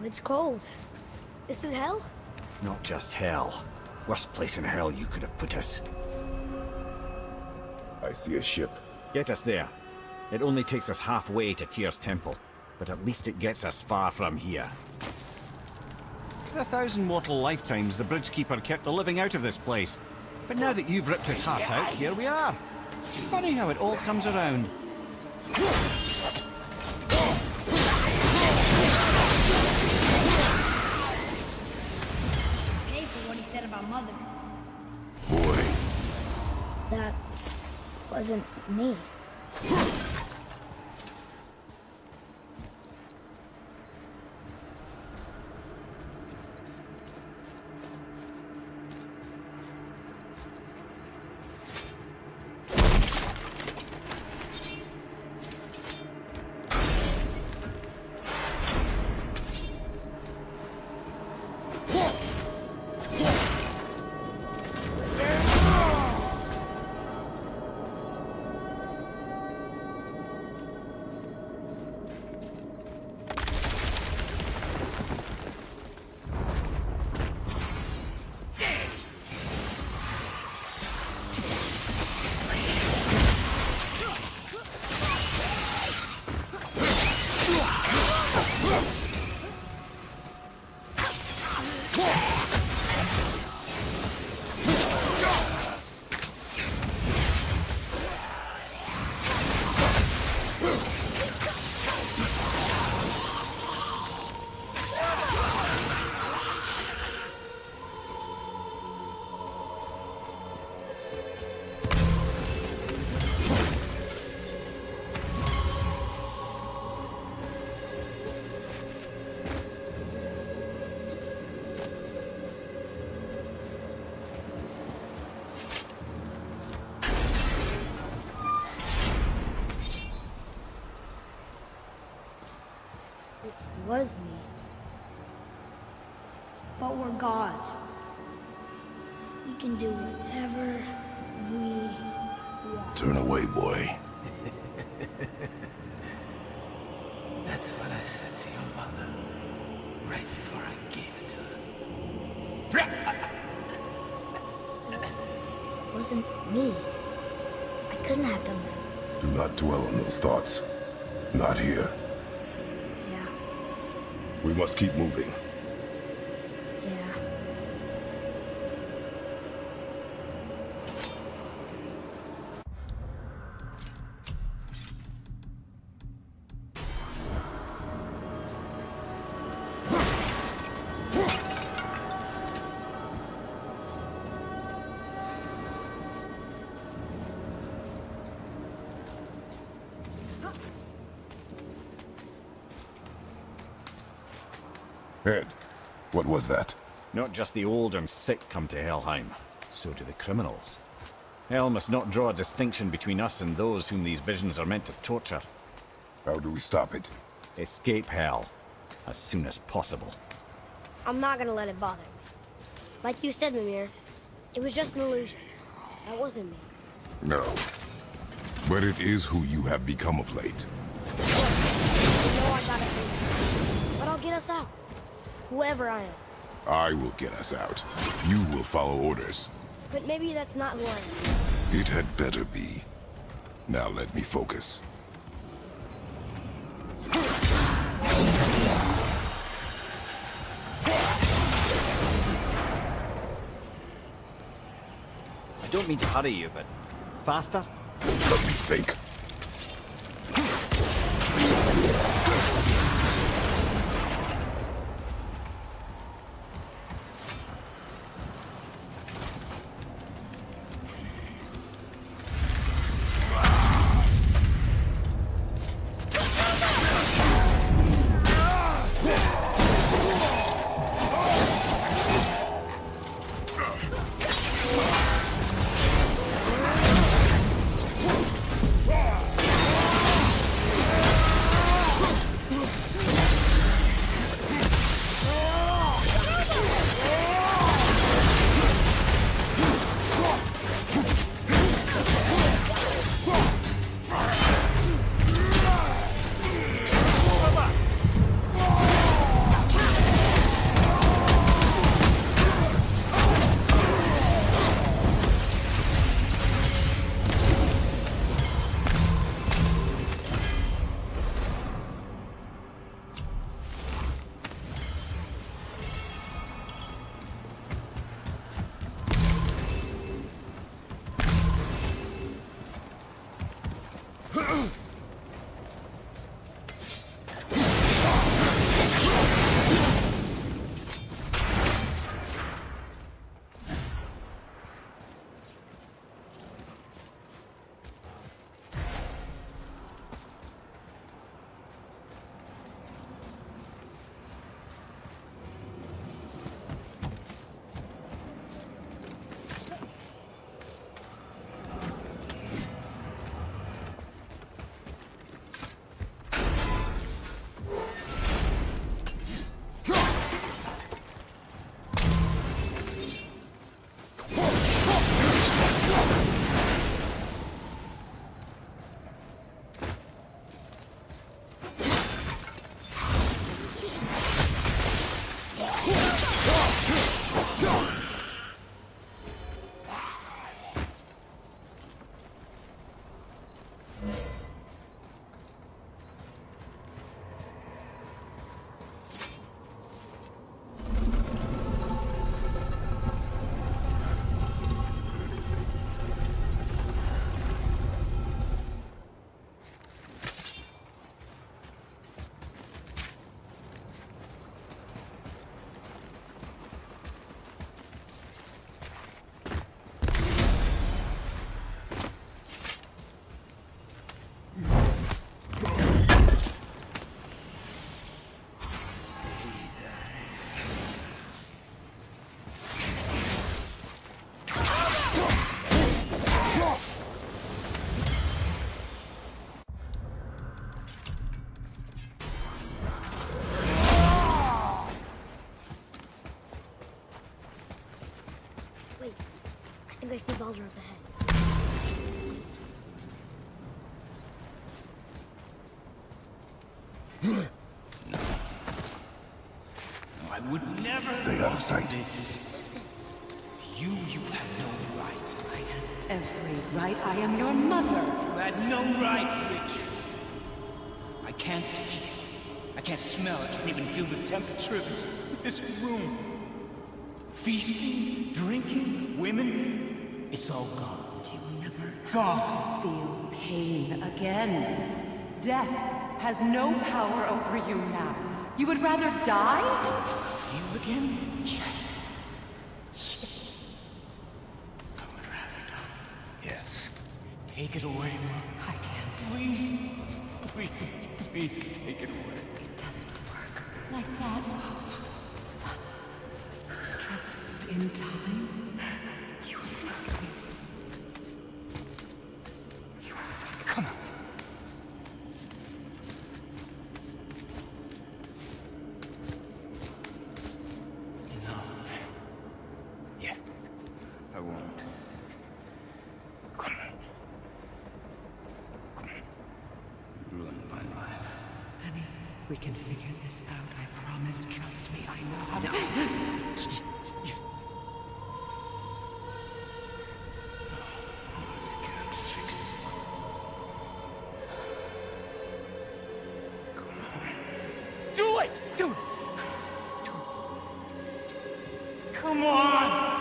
it's cold. This is hell? Not just hell. Worst place in hell you could have put us. I see a ship. Get us there. It only takes us halfway to Tyr's temple, but at least it gets us far from here. For 1,000 mortal lifetimes, the Bridgekeeper kept the living out of this place. But now that you've ripped his heart out, here we are. Funny how it all comes around. Pay for what he said about Mother. Boy. That wasn't me. Was me. But we're gods. We can do whatever we want. Turn away, boy. That's what I said to your mother right before I gave it to her. It wasn't me. I couldn't have done that. Do not dwell on those thoughts. Not here. Yeah. We must keep moving. Yeah. Ed, what was that? Not just the old and sick come to Helheim, so do the criminals. Hell must not draw a distinction between us and those whom these visions are meant to torture. How do we stop it? Escape Hell as soon as possible. I'm not gonna let it bother me. Like you said, Mimir, it was just an illusion. That wasn't me. No. But it is who you have become of late. I know I gotta do that. But I'll get us out. Whoever I am. I will get us out. You will follow orders. But maybe that's not who I am. It had better be. Now let me focus. I don't mean to hurry you, but faster? Let me think. see Baldur up ahead. I would never Stay out of sight. this. Listen. You had no right. I had every right. I am your mother. You had no right, Rich. I can't taste. I can't smell. I can't even feel the temperature of this room. Feasting, drinking, women. It's all gone. You never Gone. have to feel pain again. Death has no power over you now. You would rather die? Never feel again? Yes. Yes. I would rather die. Yes. Take it away, Mom. I can't. Please. Please take it away. It doesn't work like that. Son, trust me, in time, you will find me. You will find me. Come on. No. Yes. I won't. Come on. Come on. Ruin my life. Honey, we can figure this out. I promise. Trust me. I know how to. You can't fix it. Come on. Do it! Do it! Come on!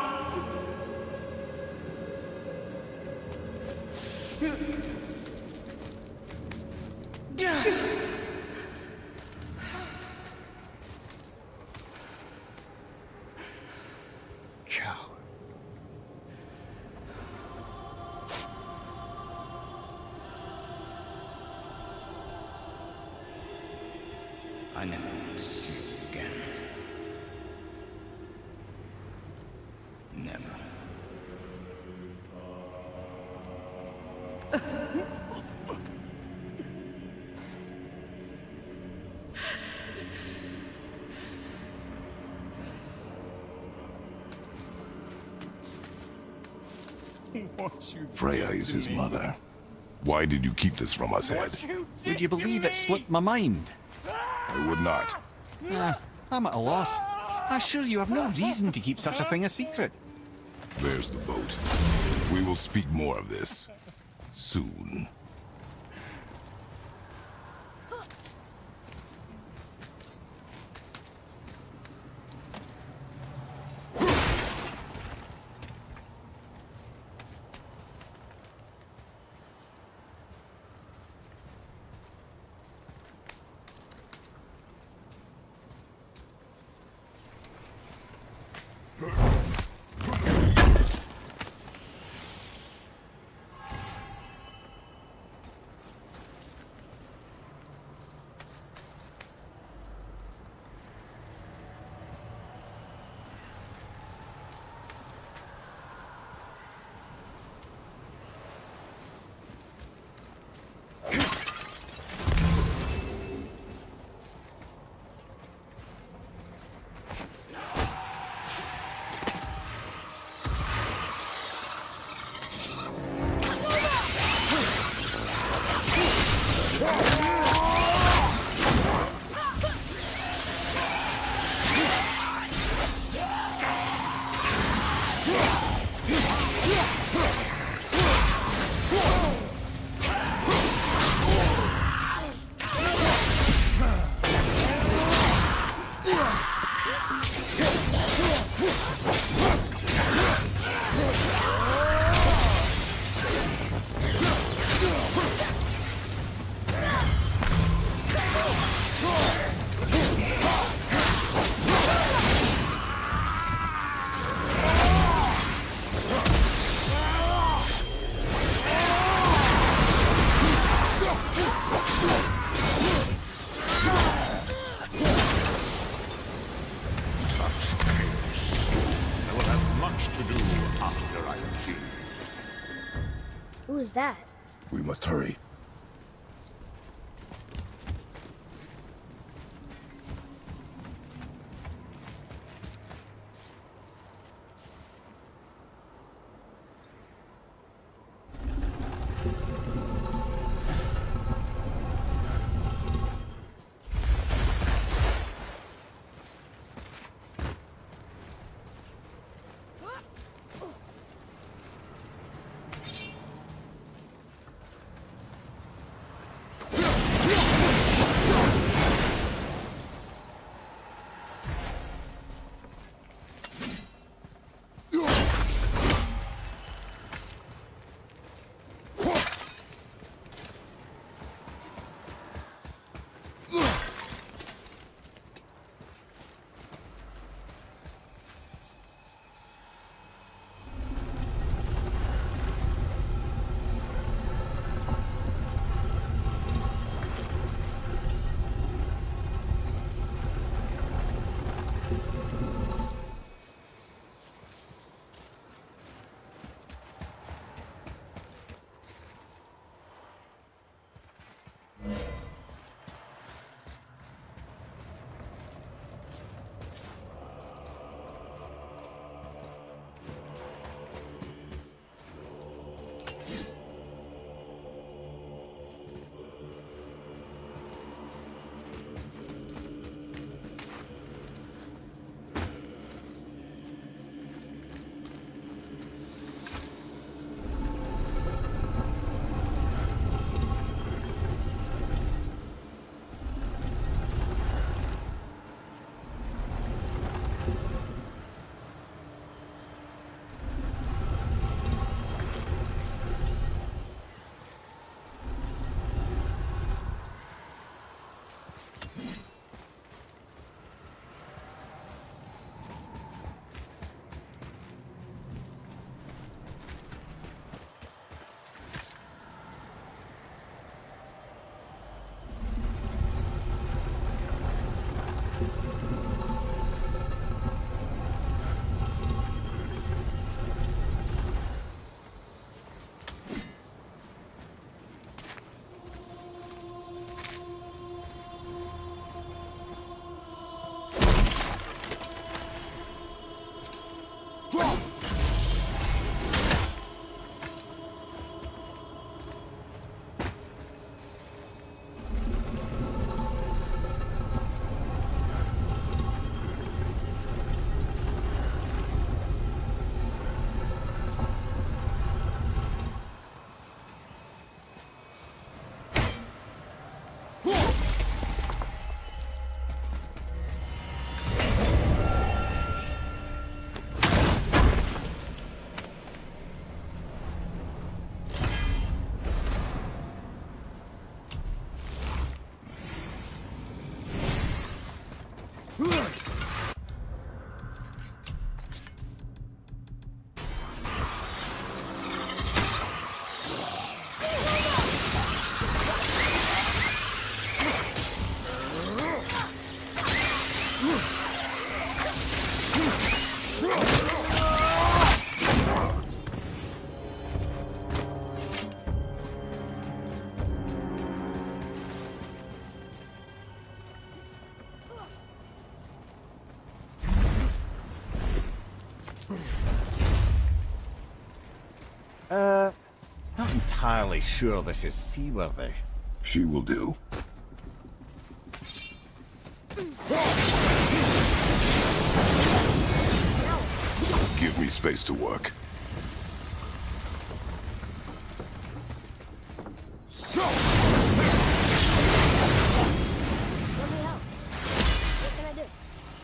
Coward. I never want to see you again. Never. Freya is his mother. Why did you keep this from us, Ed? Would you believe it slipped my mind? I would not. I'm at a loss. I assure you have no reason to keep such a thing a secret. There's the boat. We will speak more of this soon. Who is that? We must hurry. entirely sure this is seaworthy. She will do. Give me space to work. Let me help. What can I do?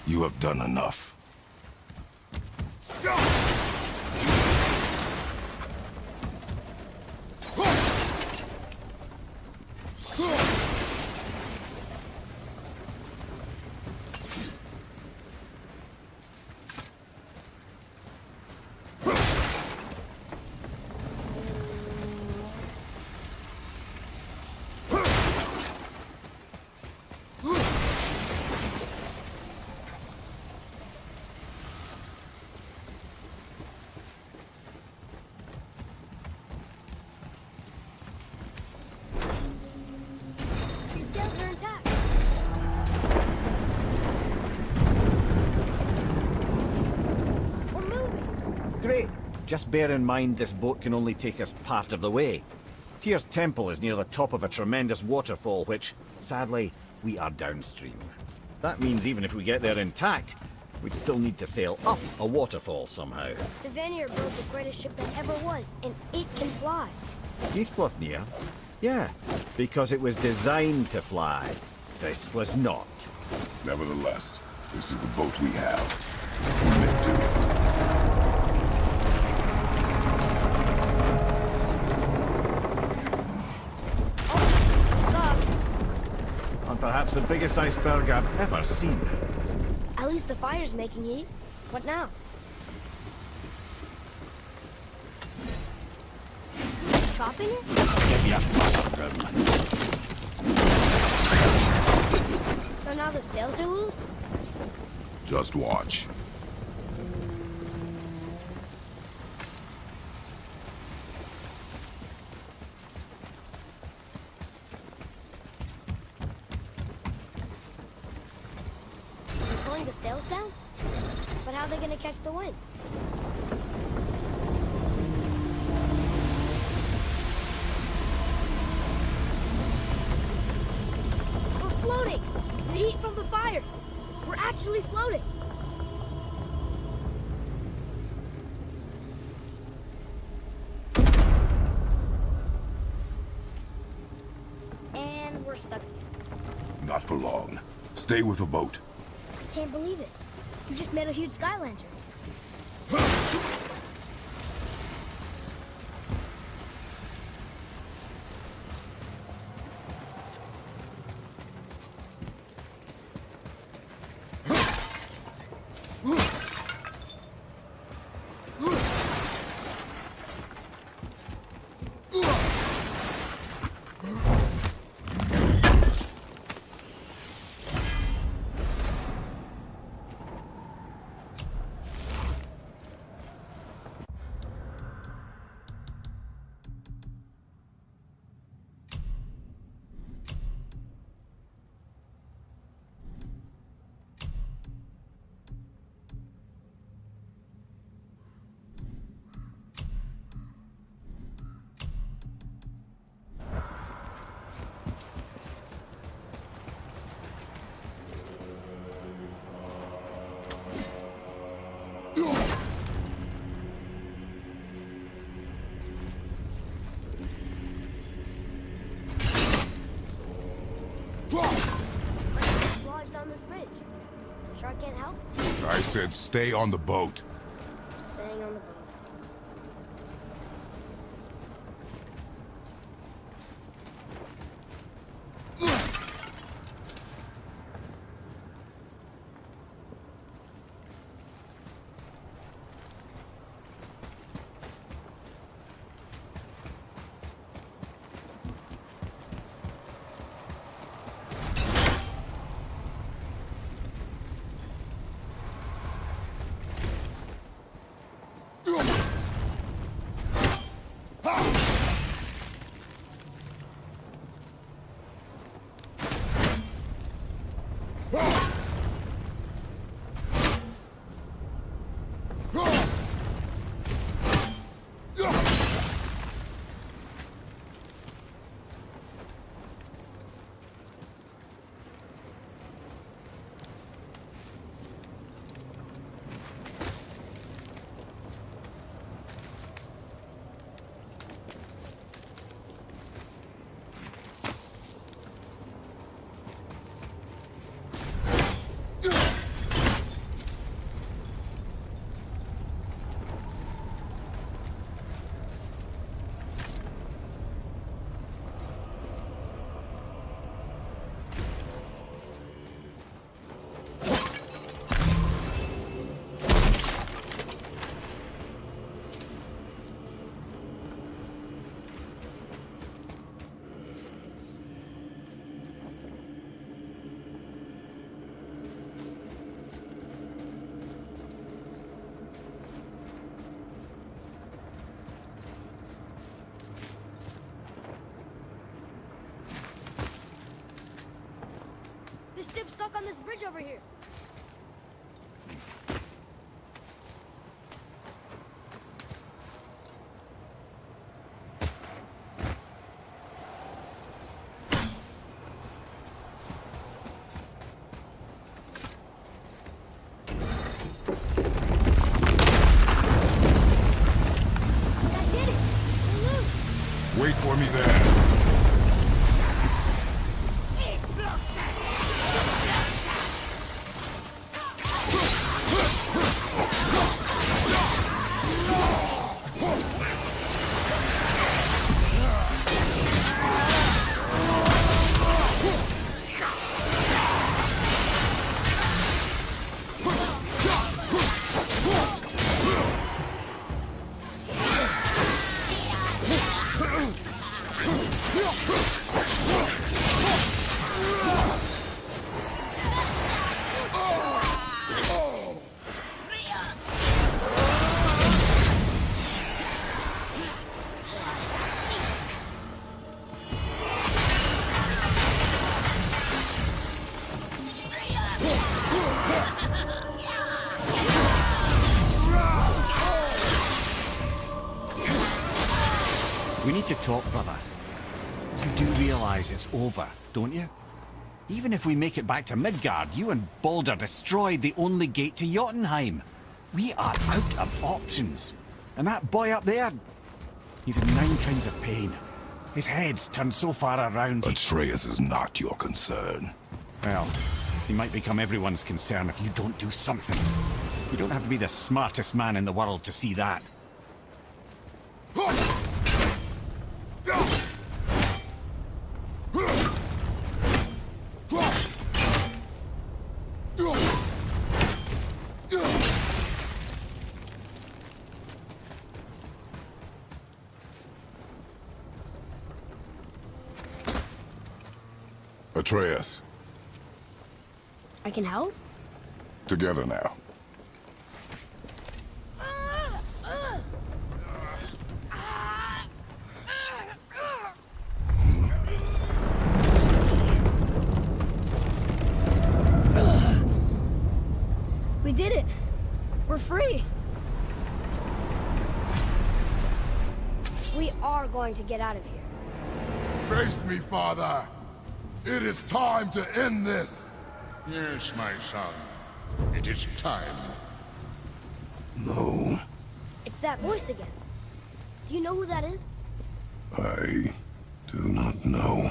You have done enough. The sails are intact. We're moving. Great. Just bear in mind this boat can only take us part of the way. Tyr's temple is near the top of a tremendous waterfall which, sadly, we are downstream. That means even if we get there intact, we'd still need to sail up a waterfall somehow. The Vanir built the greatest ship that ever was, and it can fly. Near? Yeah, because it was designed to fly. This was not. Nevertheless, this is the boat we have. Make do. Stop. And perhaps the biggest iceberg I've ever seen. At least the fire's making heat. What now? Chopping it? Give me a fucking room. So now the sails are loose? Just watch. They're pulling the sails down? But how are they gonna catch the wind? We're floating! The heat from the fires! We're actually floating! And we're stuck. Not for long. Stay with the boat. I can't believe it. You just made a huge sky lantern. Lodged on this bridge. Sure I can't help? I said stay on the boat. Staying on the boat. bridge over here. That did it. We're loose. Wait for me there. We need to talk, brother. You do realize it's over, don't you? Even if we make it back to Midgard, you and Balder destroyed the only gate to Jotunheim. We are out of options. And that boy up there, he's in 9 kinds of pain. His head's turned so far around. Atreus is not your concern. Well, he might become everyone's concern if you don't do something. You don't have to be the smartest man in the world to see that. Atreus, I can help? together now. We did it. We're free. We are going to get out of here. Face me, father. It is time to end this. Yes, my son. It is time. No, It's that voice again. Do you know who that is? I do not know.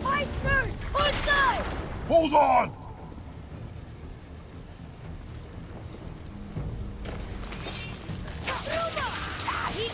Iceberg! One side! Hold on! Need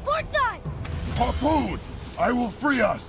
more time! Harpoon! I will free us!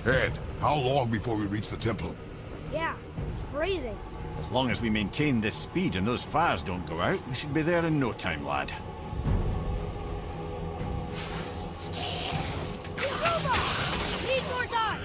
Ed, how long before we reach the temple? Yeah, it's freezing. As long as we maintain this speed and those fires don't go out, we should be there in no time, lad. Need more time.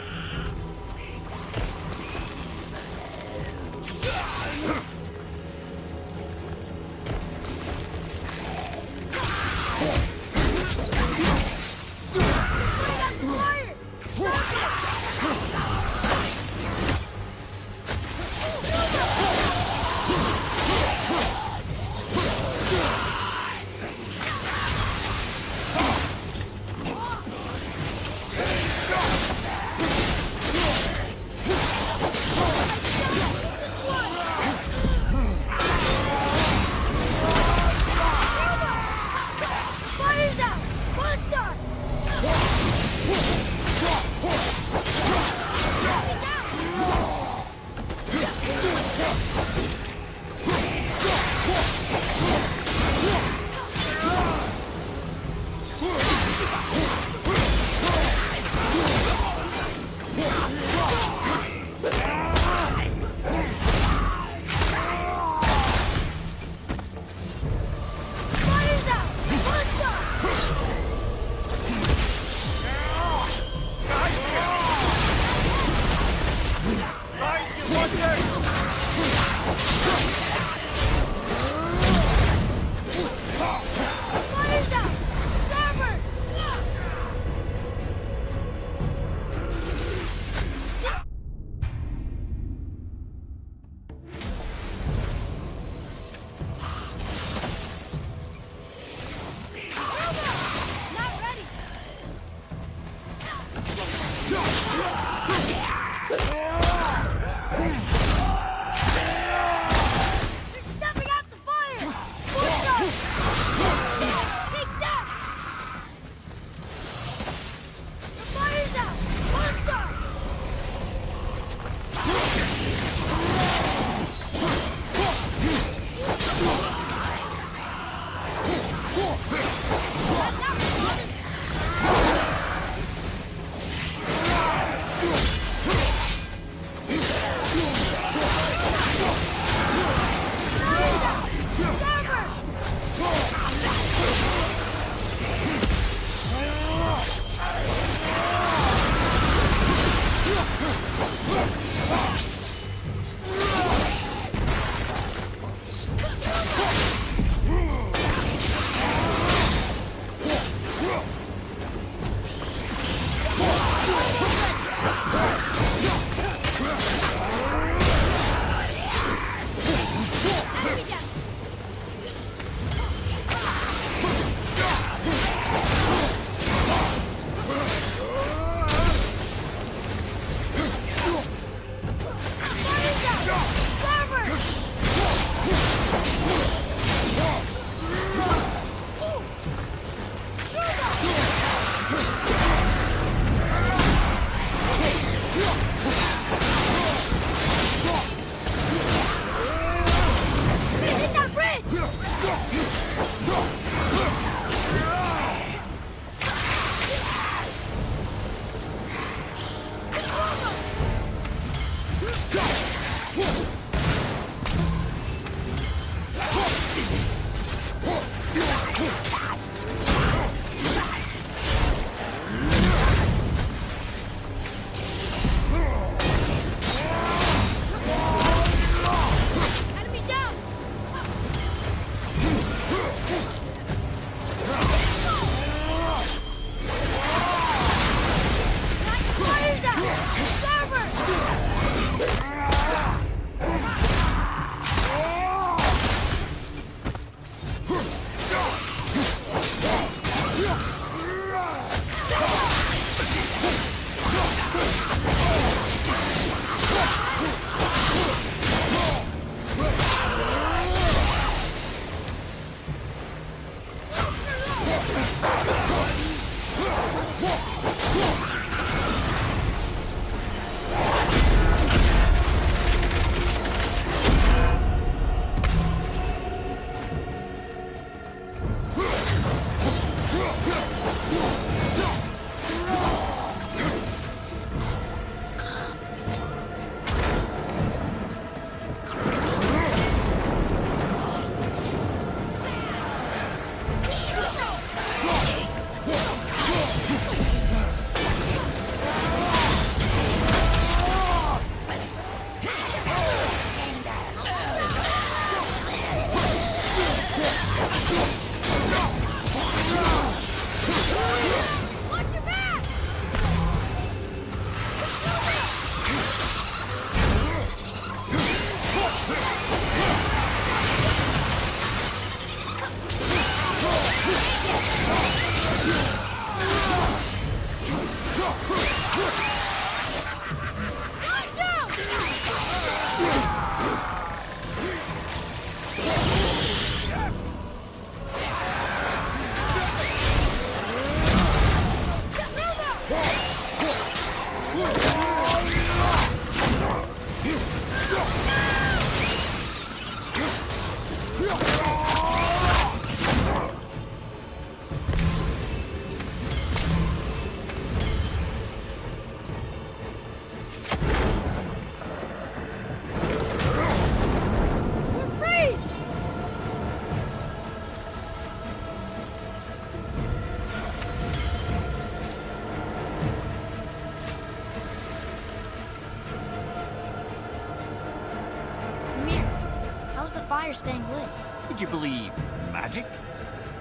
How's the fire staying lit? Would you believe magic?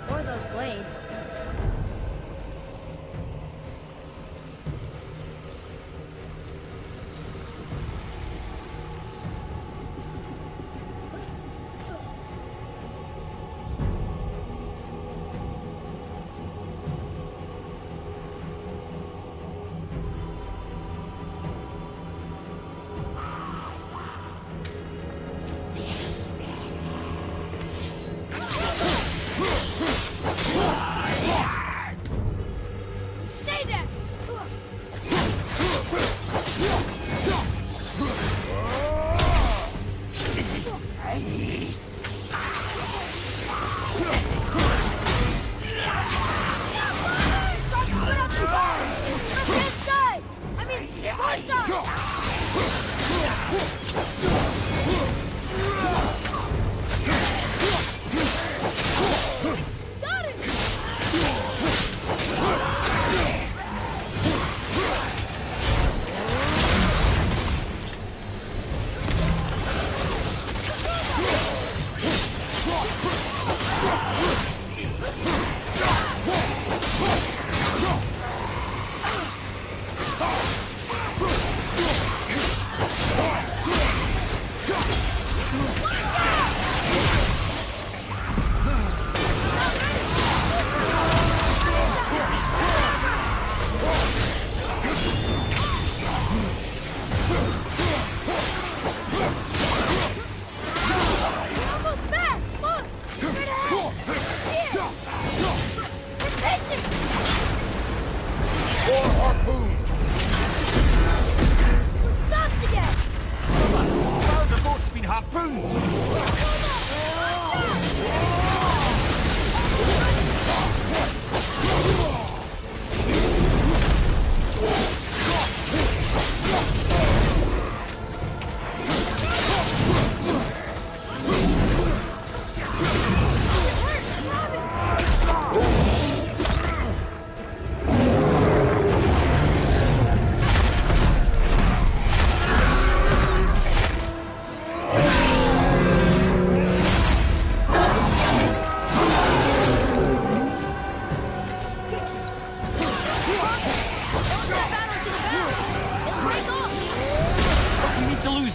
Or those blades? Stay there!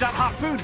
that harpoon!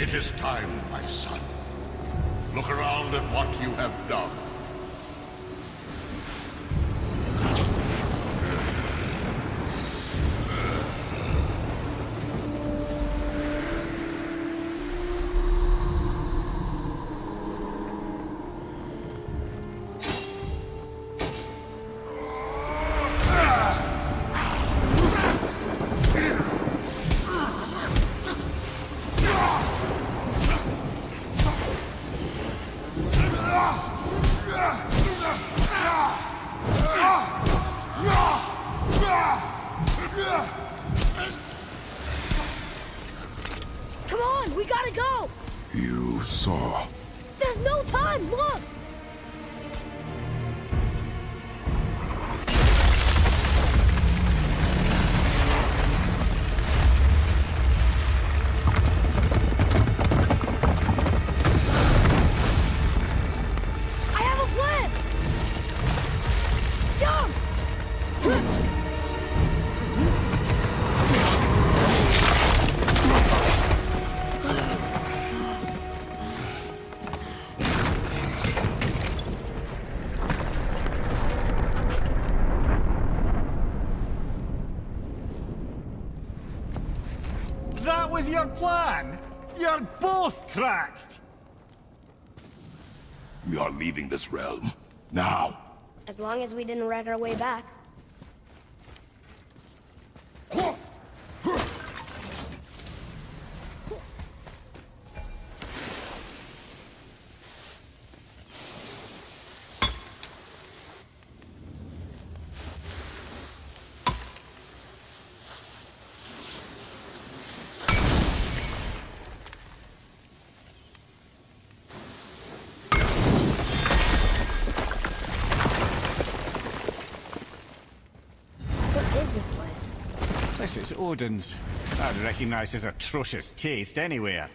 It is time, my son. Look around at what you have done. Come on, we gotta go! You saw There's no time! Look! I have a plan! Jump! That was your plan? You're both cracked! We are leaving this realm. Now. As long as we didn't wreck our way back. What is this place? This is Odin's. I'd recognize his atrocious taste anywhere.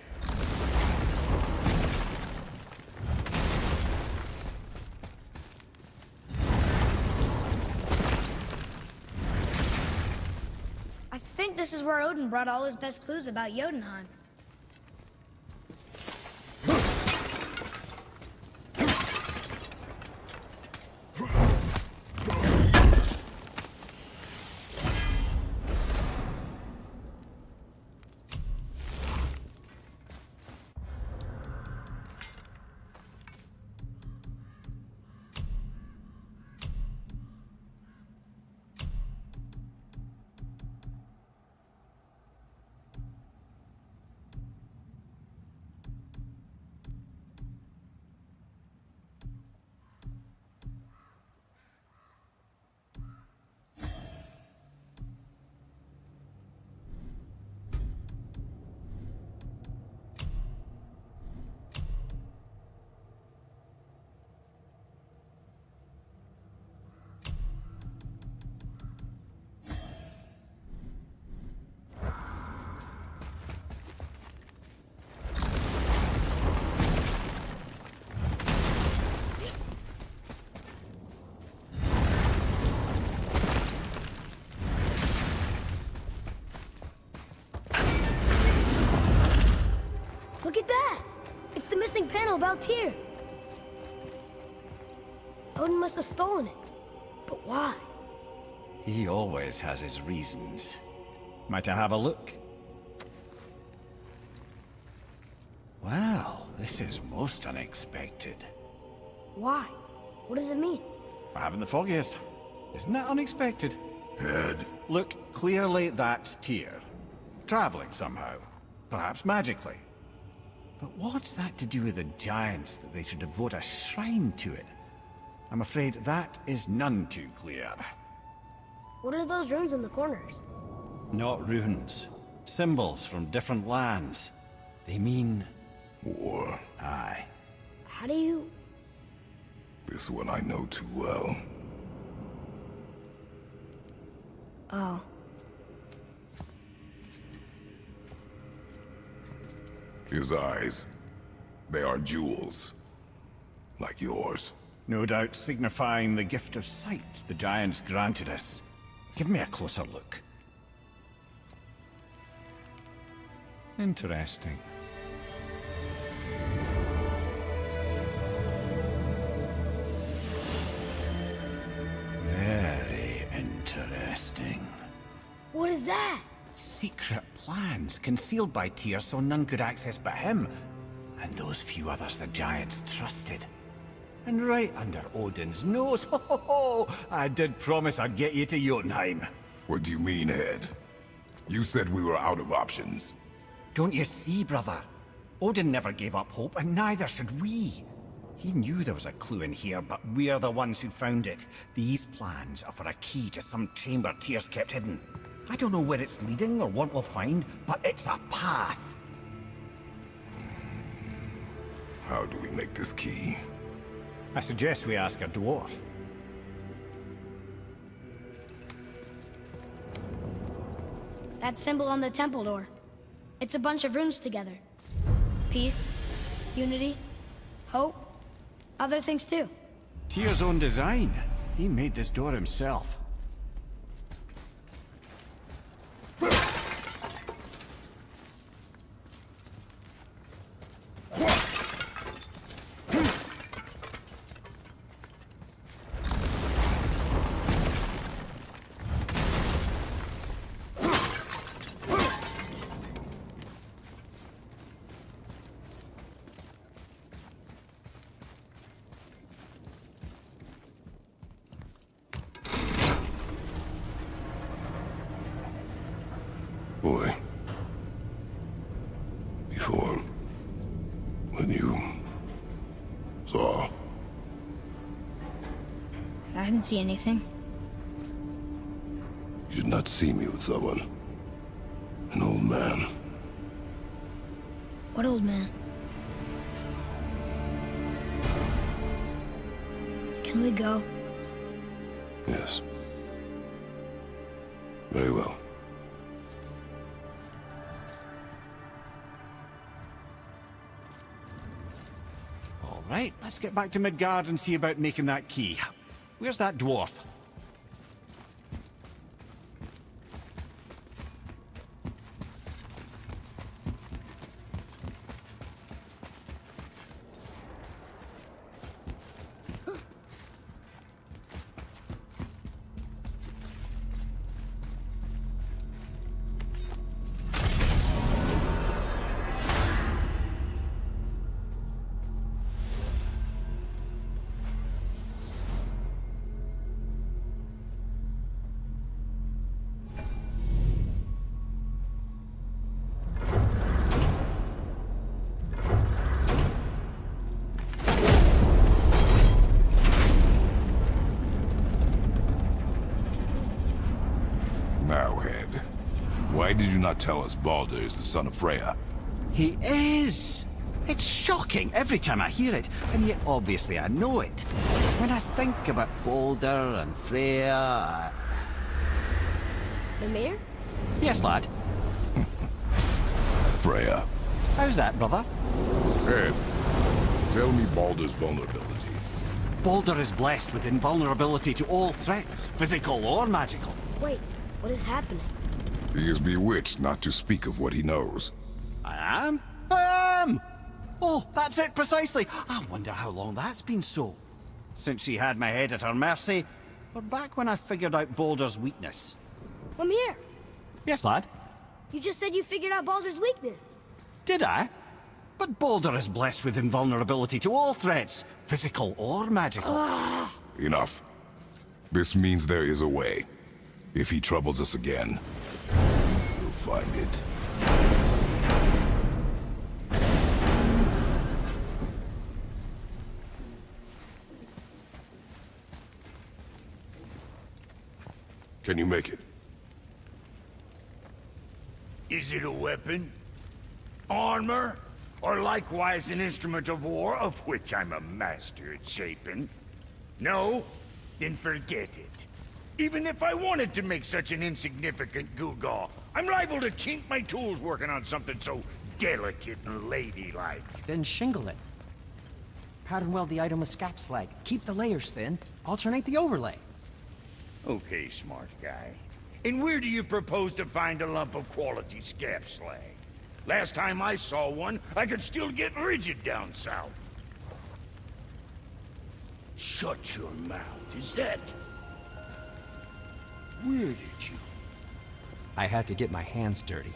I think this is where Odin brought all his best clues about Jotunheim. Look at that! It's the missing panel about Tyr. Odin must have stolen it. But why? He always has his reasons. Might I have a look? Well, this is most unexpected. Why? What does it mean? I haven't the foggiest. Isn't that unexpected? Head. Look, clearly that's Tyr. Traveling somehow. Perhaps magically. But what's that to do with the giants that they should devote a shrine to it? I'm afraid that is none too clear. What are those runes in the corners? Not runes. Symbols from different lands. They mean... War. Aye. How do you... This one I know too well. Oh. His eyes. They are jewels. Like yours. No doubt signifying the gift of sight the giants granted us. Give me a closer look. Interesting. Very interesting. What is that? Secret plans concealed by Tyr so none could access but him, and those few others the giants trusted. And right under Odin's nose, ho ho ho! I did promise I'd get you to Jotunheim. What do you mean, Head? You said we were out of options. Don't you see, brother? Odin never gave up hope, and neither should we. He knew there was a clue in here, but we're the ones who found it. These plans are for a key to some chamber Tyr's kept hidden. I don't know where it's leading or what we'll find, but it's a path. How do we make this key? I suggest we ask a dwarf. That symbol on the temple door. It's a bunch of runes together. Peace, unity, hope, other things too. Tyr's own design. He made this door himself. Boy. Before. When you saw. I didn't see anything. You did not see me with someone. An old man. What old man? Can we go? Yes. Very well. All right, let's get back to Midgard and see about making that key. Where's that dwarf? Now, Head. Why did you not tell us Baldur is the son of Freya? He is! It's shocking every time I hear it, and yet obviously I know it. When I think about Baldur and Freya... Mimir? Yes, lad. Freya. How's that, brother? Head. Tell me Baldur's vulnerability. Baldur is blessed with invulnerability to all threats, physical or magical. Wait, what is happening? He is bewitched not to speak of what he knows. I am? I am! Oh, that's it precisely. I wonder how long that's been so. Since she had my head at her mercy, or back when I figured out Baldur's weakness. Mimir, Yes, lad? you just said you figured out Baldur's weakness. Did I? But Baldur is blessed with invulnerability to all threats, physical or magical. Enough. This means there is a way. If he troubles us again, we'll find it. Can you make it? Is it a weapon? Armor? Or likewise an instrument of war, of which I'm a master at shaping? No? Then forget it. Even if I wanted to make such an insignificant gewgaw, I'm liable to chink my tools working on something so delicate and ladylike. Then shingle it. Pattern weld the item with scap slag. Keep the layers thin. Alternate the overlay. Okay, smart guy. And where do you propose to find a lump of quality scap slag? Last time I saw one, I could still get rigid down south. Shut your mouth, is that... Where did you... I had to get my hands dirty.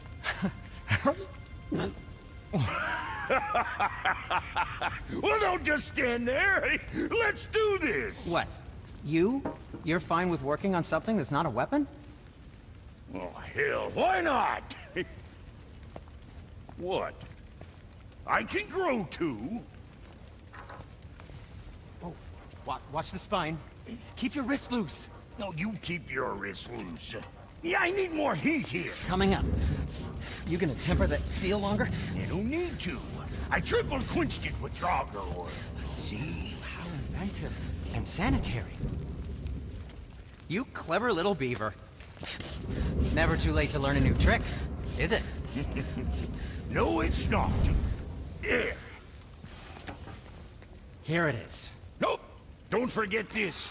Well, don't just stand there. Let's do this. What? You? You're fine with working on something that's not a weapon? Oh, hell, why not? What? I can grow too. Oh, watch the spine. Keep your wrist loose. No, you keep your wrist loose. Yeah, I need more heat here. Coming up. You gonna temper that steel longer? You don't need to. I triple quenched it with Draugr oil. See? How inventive and sanitary. You clever little beaver. Never too late to learn a new trick, is it? No, it's not. There. Here it is. Nope. Don't forget this.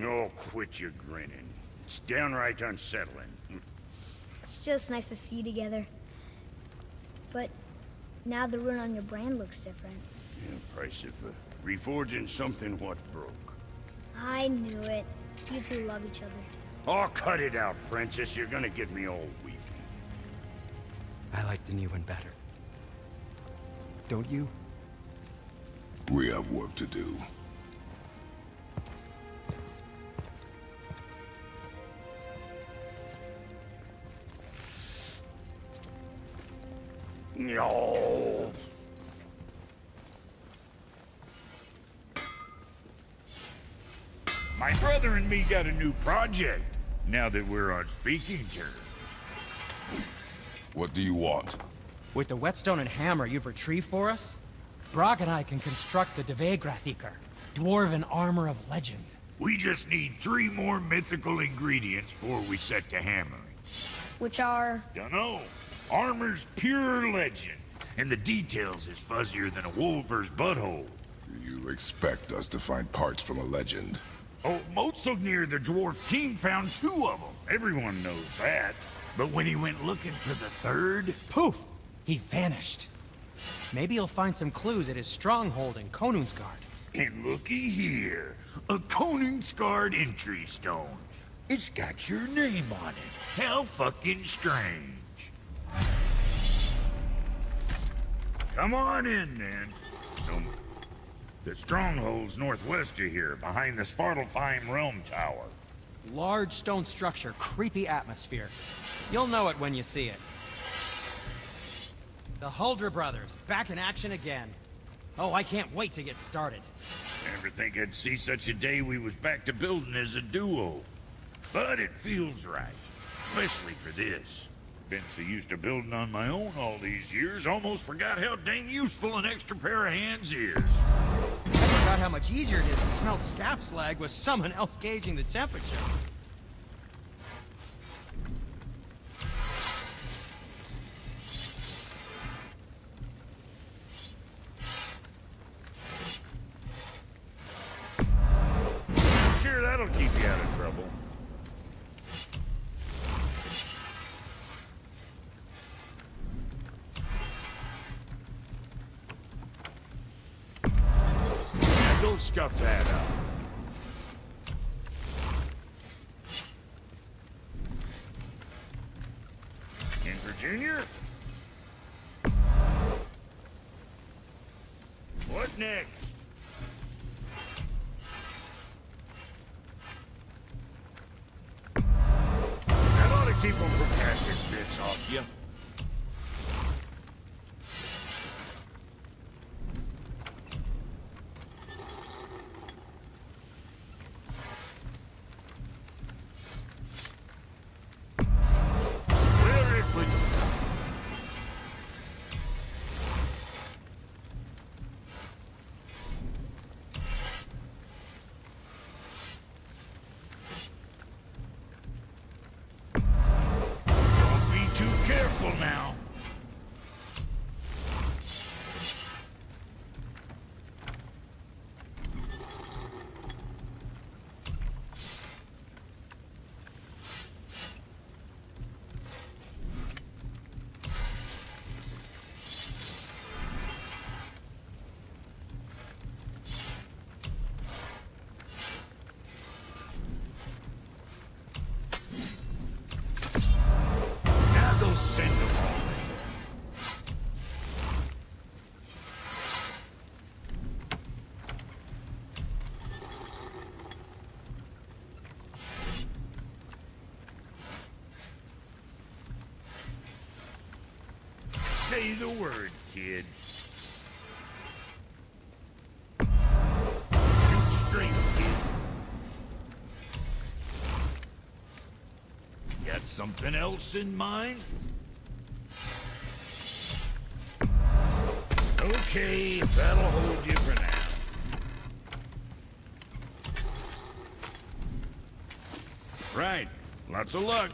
Oh, quit your grinning. It's downright unsettling. It's just nice to see you together. But now the rune on your brand looks different. Yeah, price of reforging something what broke. I knew it. You two love each other. Oh, cut it out, Princess. You're gonna get me all weepy. I like the new one better. Don't you? We have work to do. No. My brother and me got a new project, now that we're on speaking terms. What do you want? With the whetstone and hammer you've retrieved for us, Brock and I can construct the Dvegrathikar, dwarven armor of legend. We just need 3 more mythical ingredients before we set to hammering. Which are... Dunno. Armor's pure legend, and the details is fuzzier than a wolver's butthole. You expect us to find parts from a legend? Oh, Motsognir the Dwarf King found 2 of them. Everyone knows that. But when he went looking for the 3rd... Poof! He vanished. Maybe he'll find some clues at his stronghold in Konungsgard. And looky here, a Konungsgard entry stone. It's got your name on it. How fucking strange. Come on in, then. The stronghold's northwest of here, behind the Svartalfheim Realm Tower. Large stone structure, creepy atmosphere. You'll know it when you see it. The Huldra brothers, back in action again. Oh, I can't wait to get started. Never think I'd see such a day we was back to building as a duo. But it feels right, especially for this. Been so used to building on my own all these years, almost forgot how dang useful an extra pair of hands is. I forgot how much easier it is to smelt scap slag with someone else gauging the temperature. Sure, that'll keep you out of trouble. Go scuff that up. In Virginia? What next? That ought to keep them from catching bits off you. Careful now. Now go send them all. Say the word. kid. Shoot straight, kid. Got something else in mind? Okay, that'll hold you for now. Right. Lots of luck.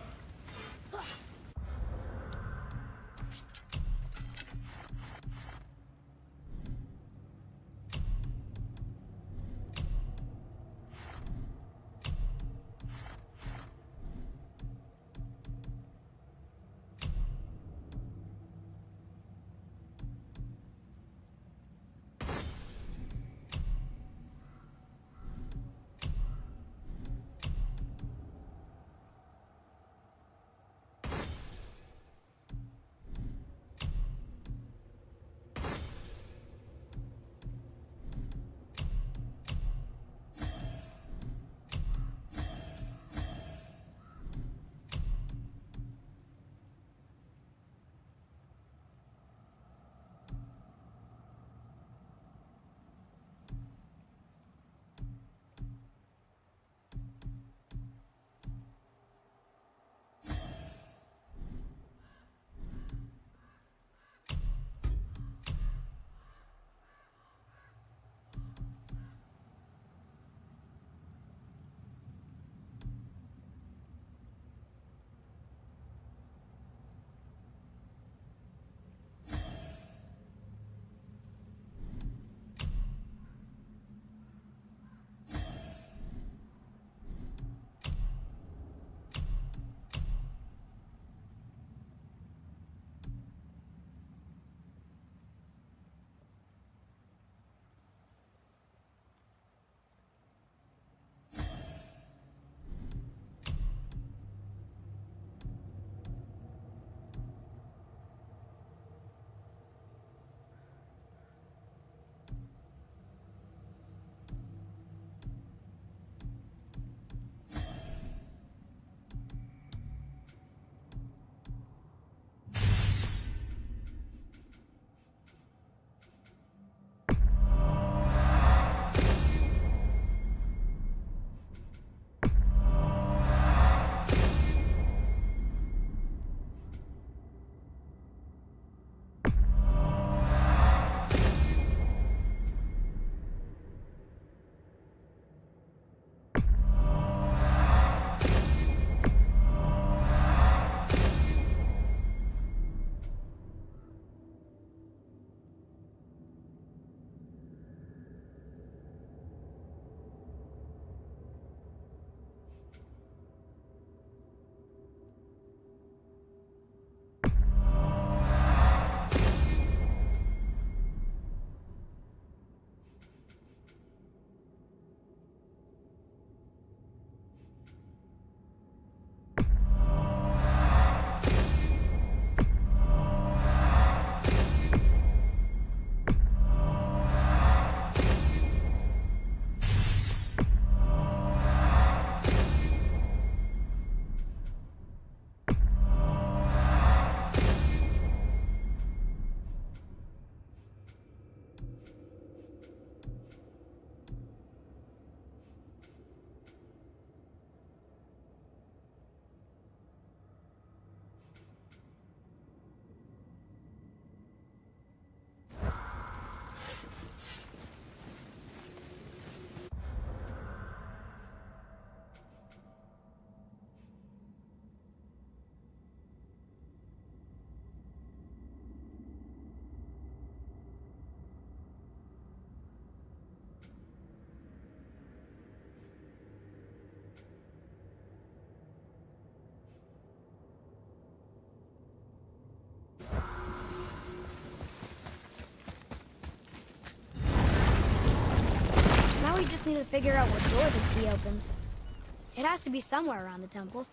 We just need to figure out what door this key opens. It has to be somewhere around the temple.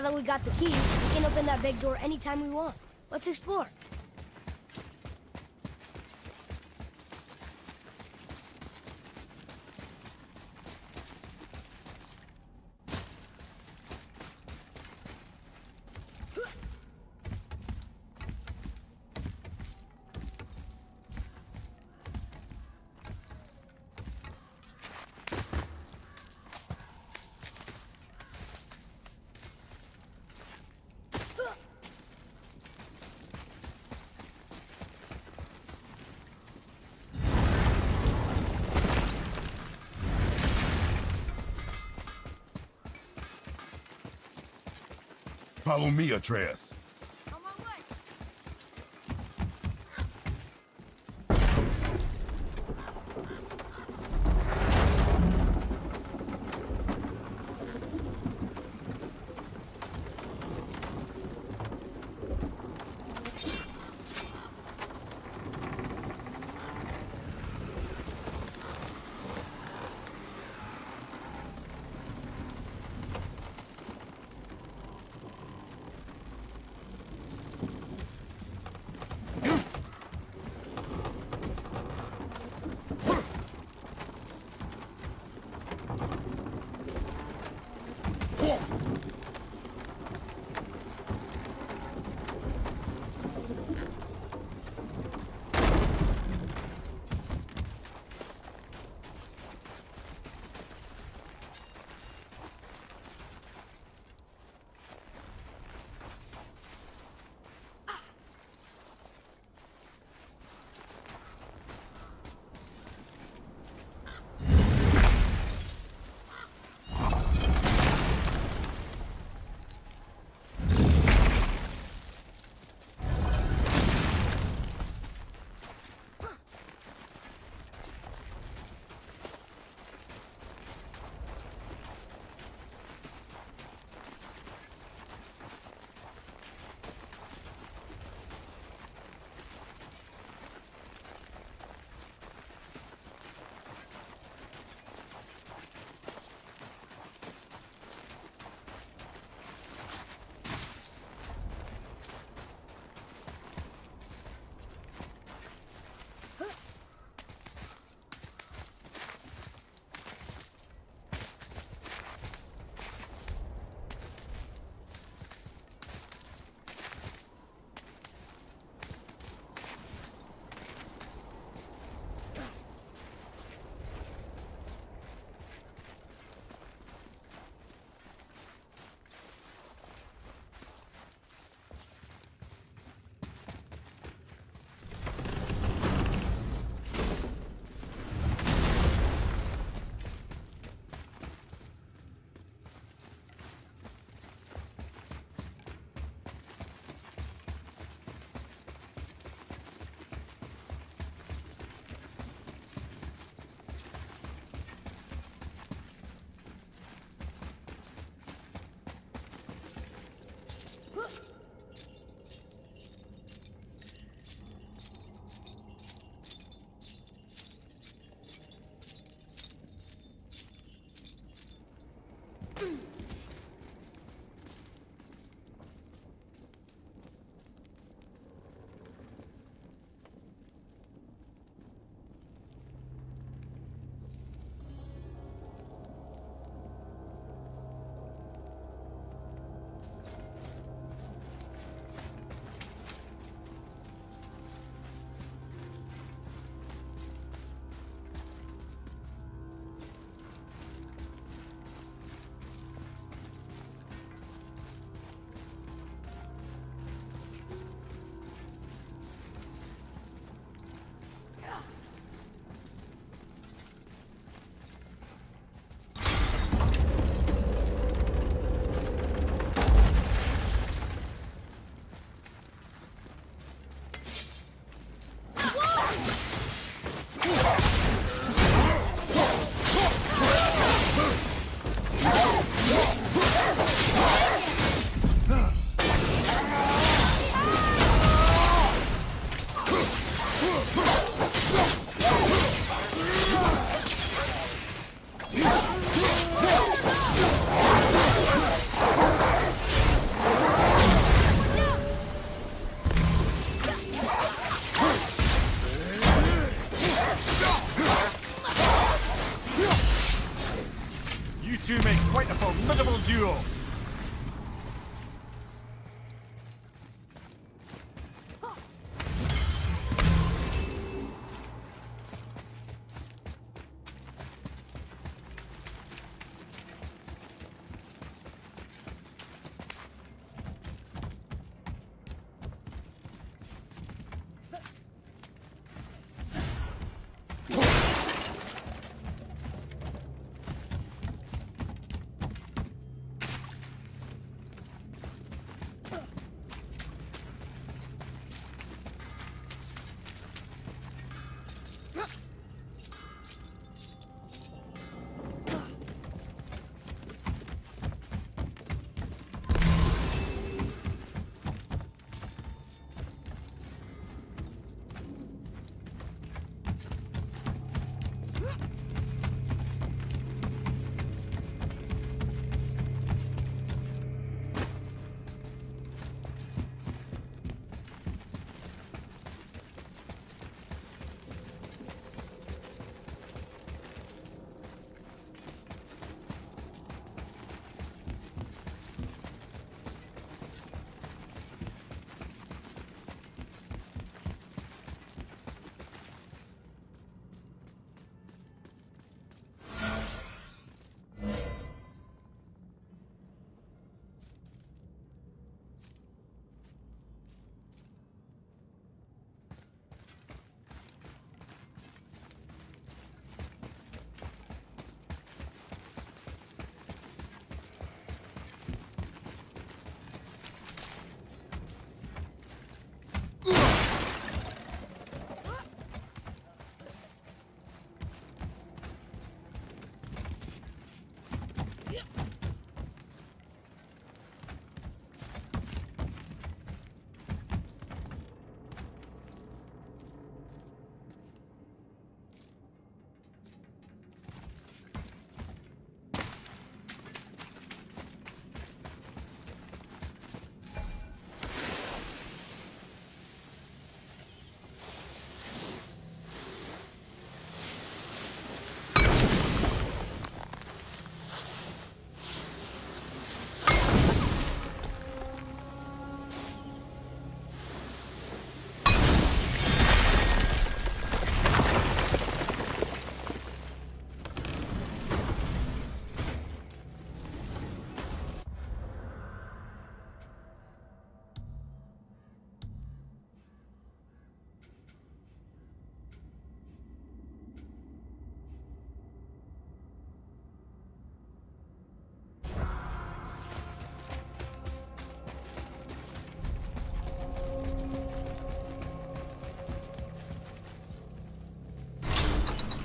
that we got the key, we can open that big door anytime we want. Let's explore. Follow me, Atreus. On my way. two make quite a formidable duo.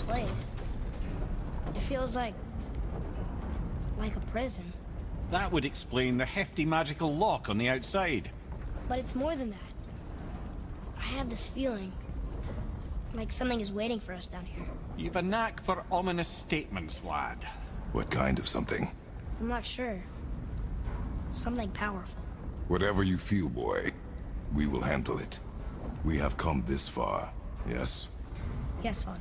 Place. It feels like a prison. That would explain the hefty magical lock on the outside. But it's more than that. I have this feeling like something is waiting for us down here. You've a knack for ominous statements, lad. What kind of something? I'm not sure. Something powerful. Whatever you feel, boy, we will handle it. We have come this far, yes? Yes, Father.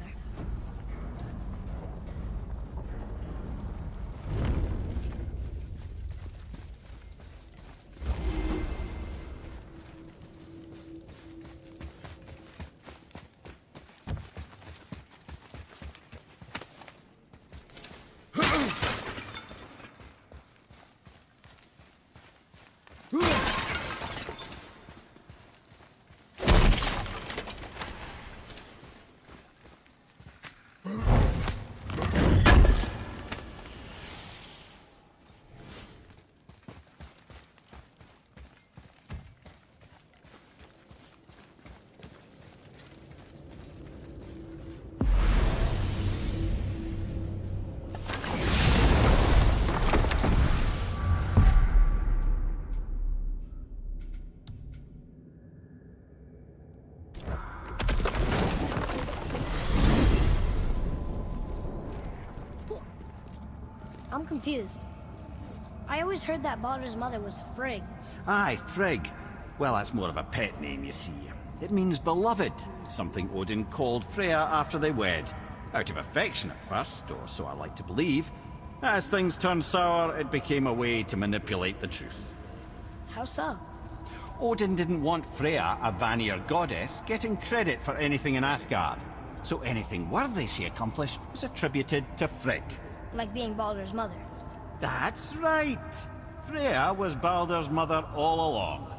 I'm confused. I always heard that Baldur's mother was Frigg. Aye, Frigg. Well, that's more of a pet name, you see. It means beloved, something Odin called Freya after they wed. Out of affection at first, or so I like to believe. As things turned sour, it became a way to manipulate the truth. How so? Odin didn't want Freya, a Vanir goddess, getting credit for anything in Asgard. So anything worthy she accomplished was attributed to Frigg. Like being Baldur's mother. That's right. Freya was Baldur's mother all along.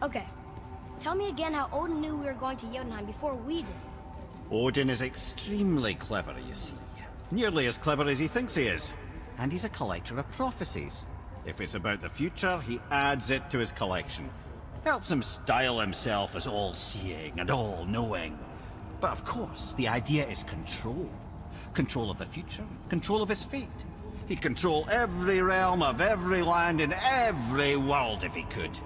Okay. Tell me again how Odin knew we were going to Jotunheim before we did. Odin is extremely clever, you see. Nearly as clever as he thinks he is. And he's a collector of prophecies. If it's about the future, he adds it to his collection. Helps him style himself as all-seeing and all-knowing. But of course, the idea is control. Control of the future, control of his fate. He'd control every realm of every land in every world if he could.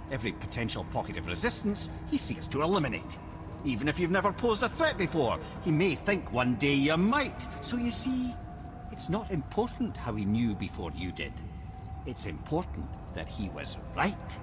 Every potential pocket of resistance, he seeks to eliminate. Even if you've never posed a threat before, he may think one day you might. So you see, it's not important how he knew before you did. It's important that he was right.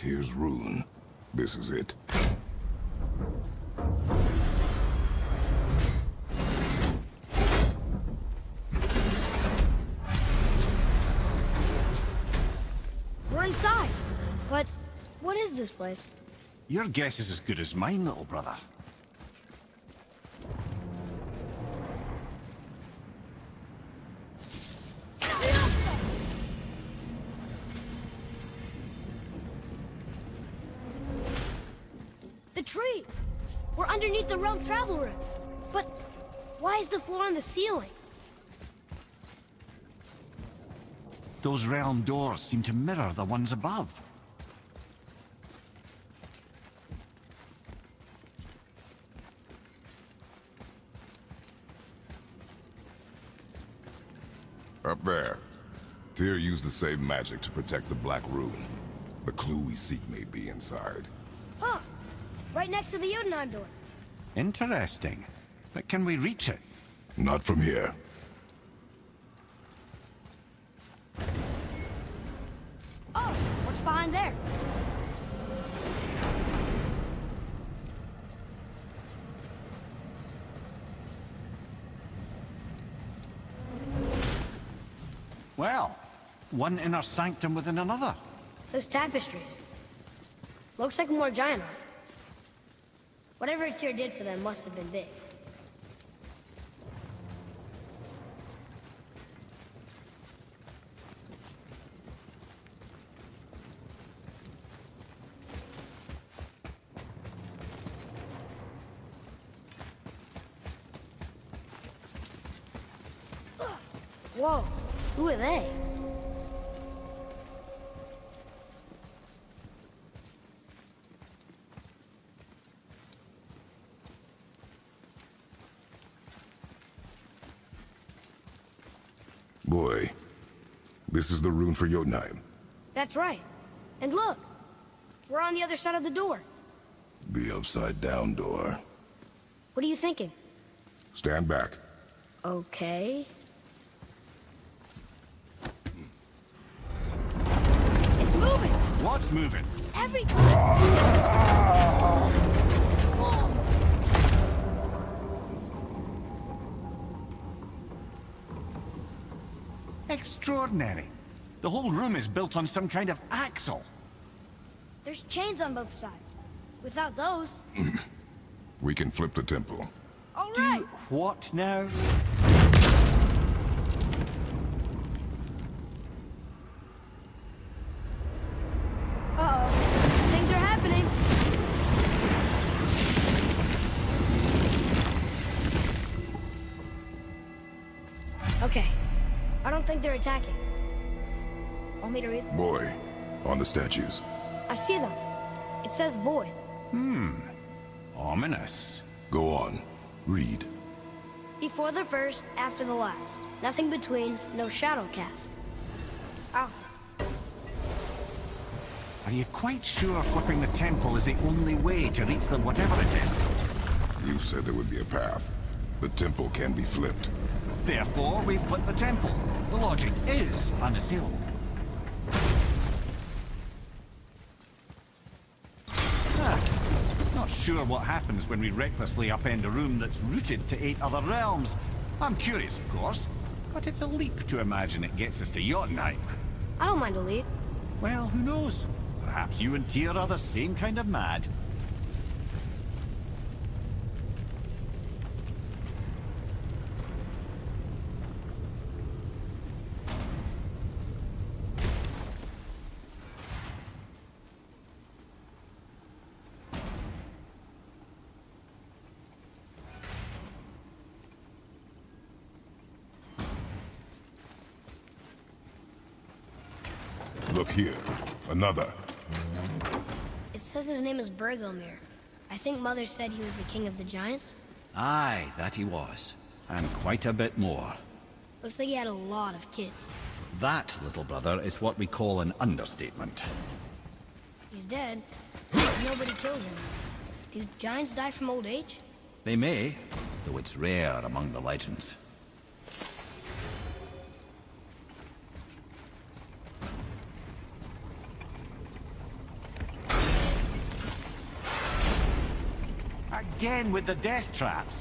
Here's Rune. This is it. We're inside. But what is this place? Your guess is as good as mine, little brother. The tree! We're underneath the realm travel room. But why is the floor on the ceiling? Those realm doors seem to mirror the ones above. Up there. Tyr used the same magic to protect the Black Rune. The clue we seek may be inside. Huh. Right next to the Jotunheim door. Interesting. But can we reach it? Not from here. Oh, what's behind there? Well, one inner sanctum within another. Those tapestries. Looks like more giant art. Whatever Tyr did for them must have been big. Whoa, who are they? Boy, this is the rune for Jotunheim. That's right. And look, we're on the other side of the door. The upside-down door. What are you thinking? Stand back. Okay. It's moving! What's moving? Every... Whoa. Extraordinary. The whole room is built on some kind of axle. There's chains on both sides. Without those... We can flip the temple. All right! What now? Uh-oh. Things are happening. Okay. I don't think they're attacking. Want me to read them? Boy, on the statues. I see them. It says void. Ominous. Go on. Read. Before the first, after the last. Nothing between, no shadow cast. Alpha. Are you quite sure flipping the temple is the only way to reach the whatever it is? You said there would be a path. The temple can be flipped. Therefore, we flip the temple. The logic is unassailable. Not sure what happens when we recklessly upend a room that's rooted to 8 other realms. I'm curious, of course, but it's a leap to imagine it gets us to Jotunheim. I don't mind a leap. Well, who knows? Perhaps you and Tyr are the same kind of mad. Look here. Another. It says his name is Bergelmir. I think Mother said he was the king of the giants. Aye, that he was. And quite a bit more. Looks like he had a lot of kids. That, little brother, is what we call an understatement. He's dead. But nobody killed him. Do giants die from old age? They may, though it's rare among the legends. Again with the death traps.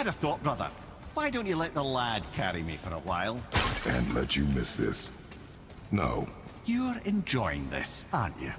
had a thought, brother. Why don't you let the lad carry me for a while? And let you miss this? No. You're enjoying this, aren't you?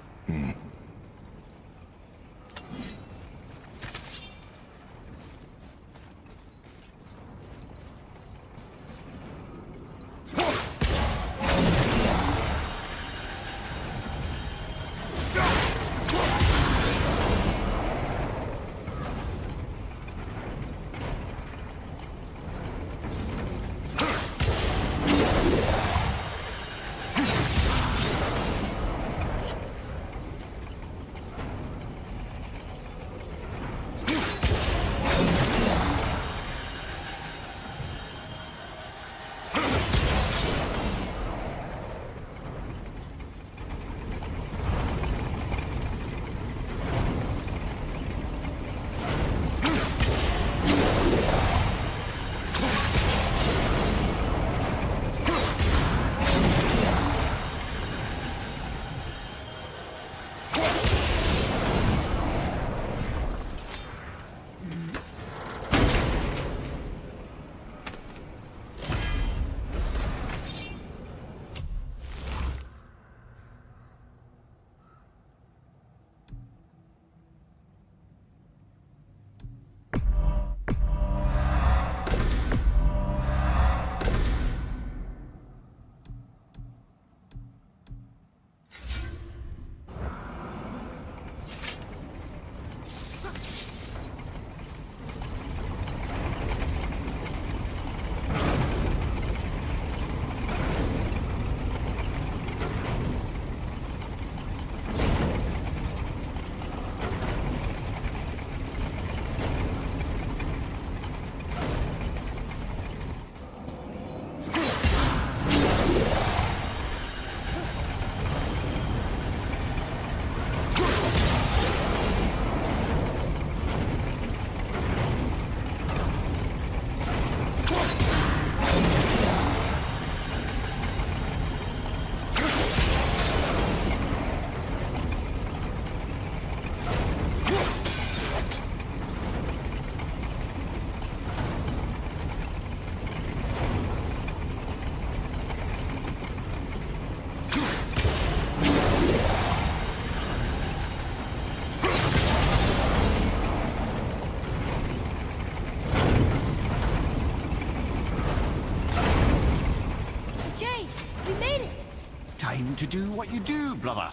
To do what you do, brother.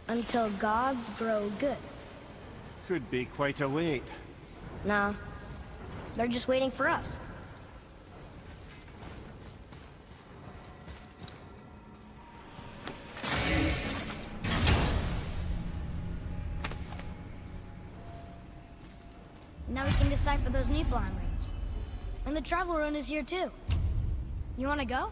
Until gods grow good. Could be quite a wait. Nah, they're just waiting for us. Now we can decipher those Nephilim rings. And the travel rune is here too. You wanna go?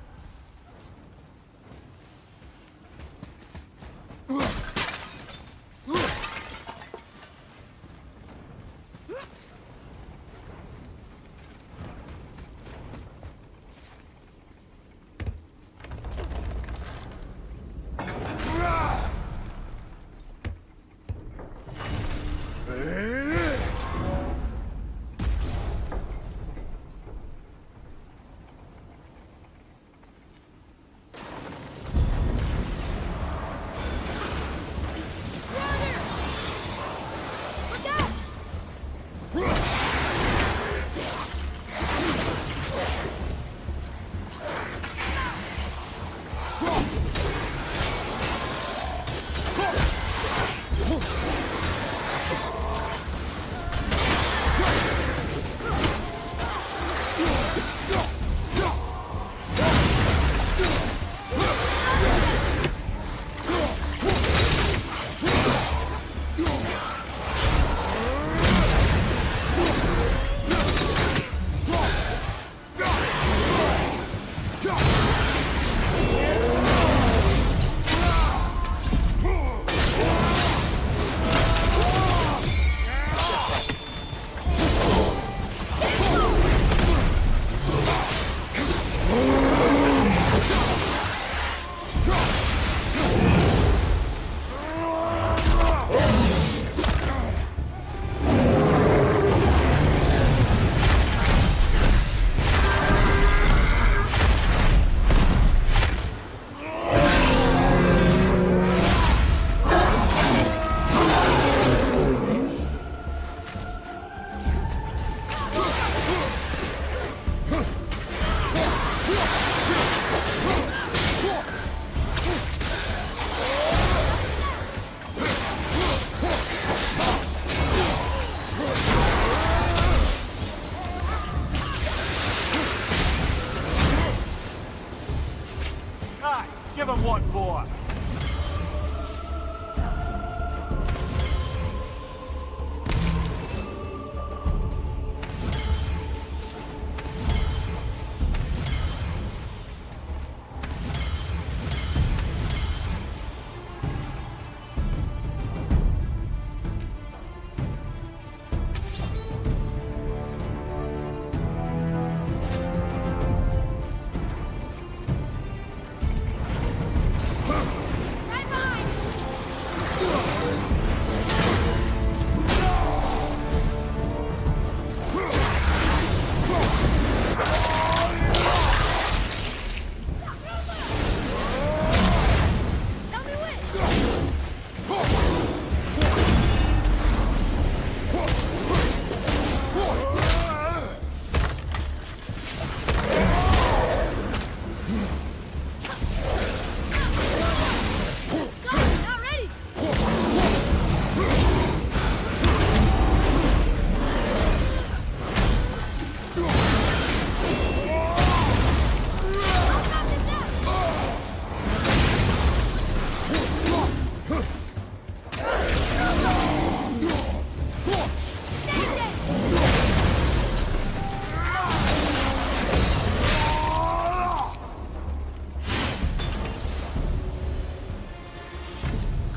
give him what for?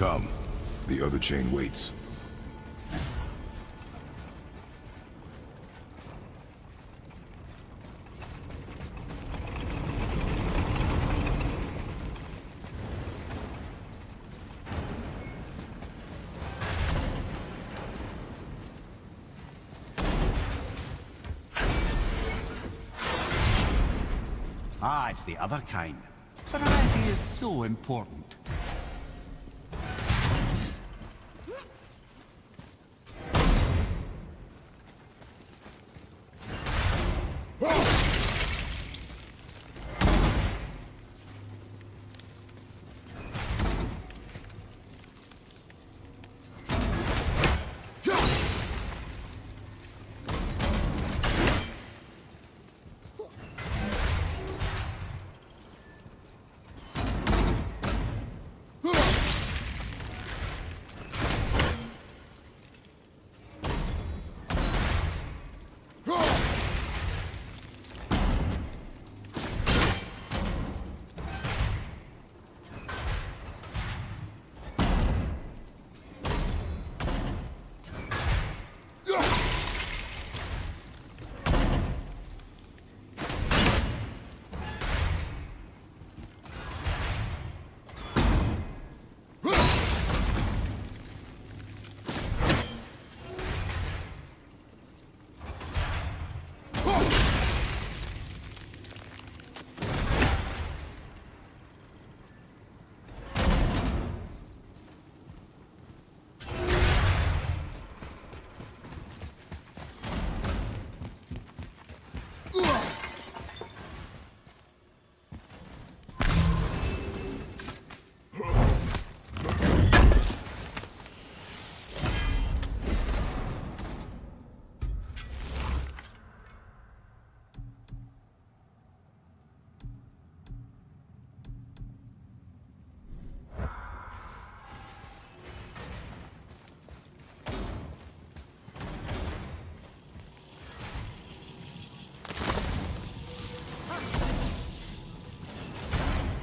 Come. The other chain waits. Ah, it's the other kind. Variety is so important.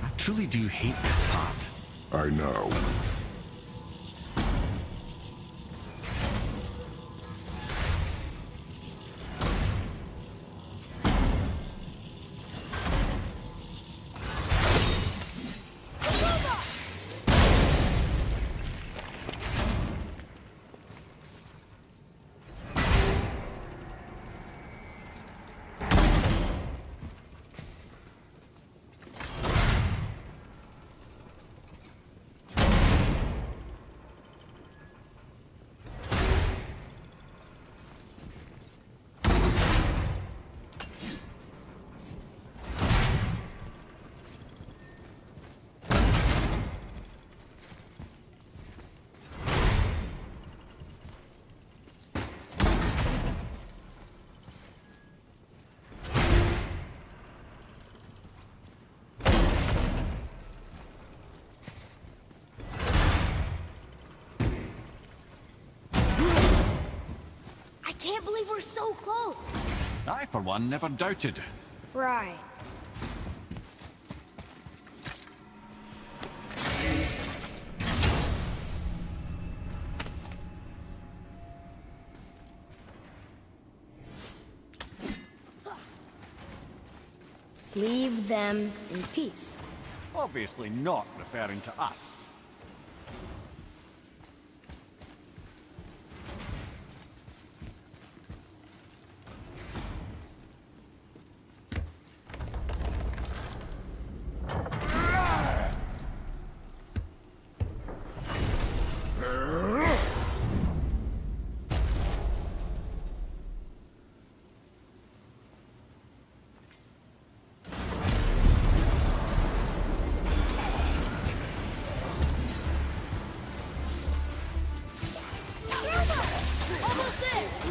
I truly do hate this part. I know. can't believe we're so close. I, for one, never doubted. Right. Leave them in peace. Obviously not referring to us. Almost there!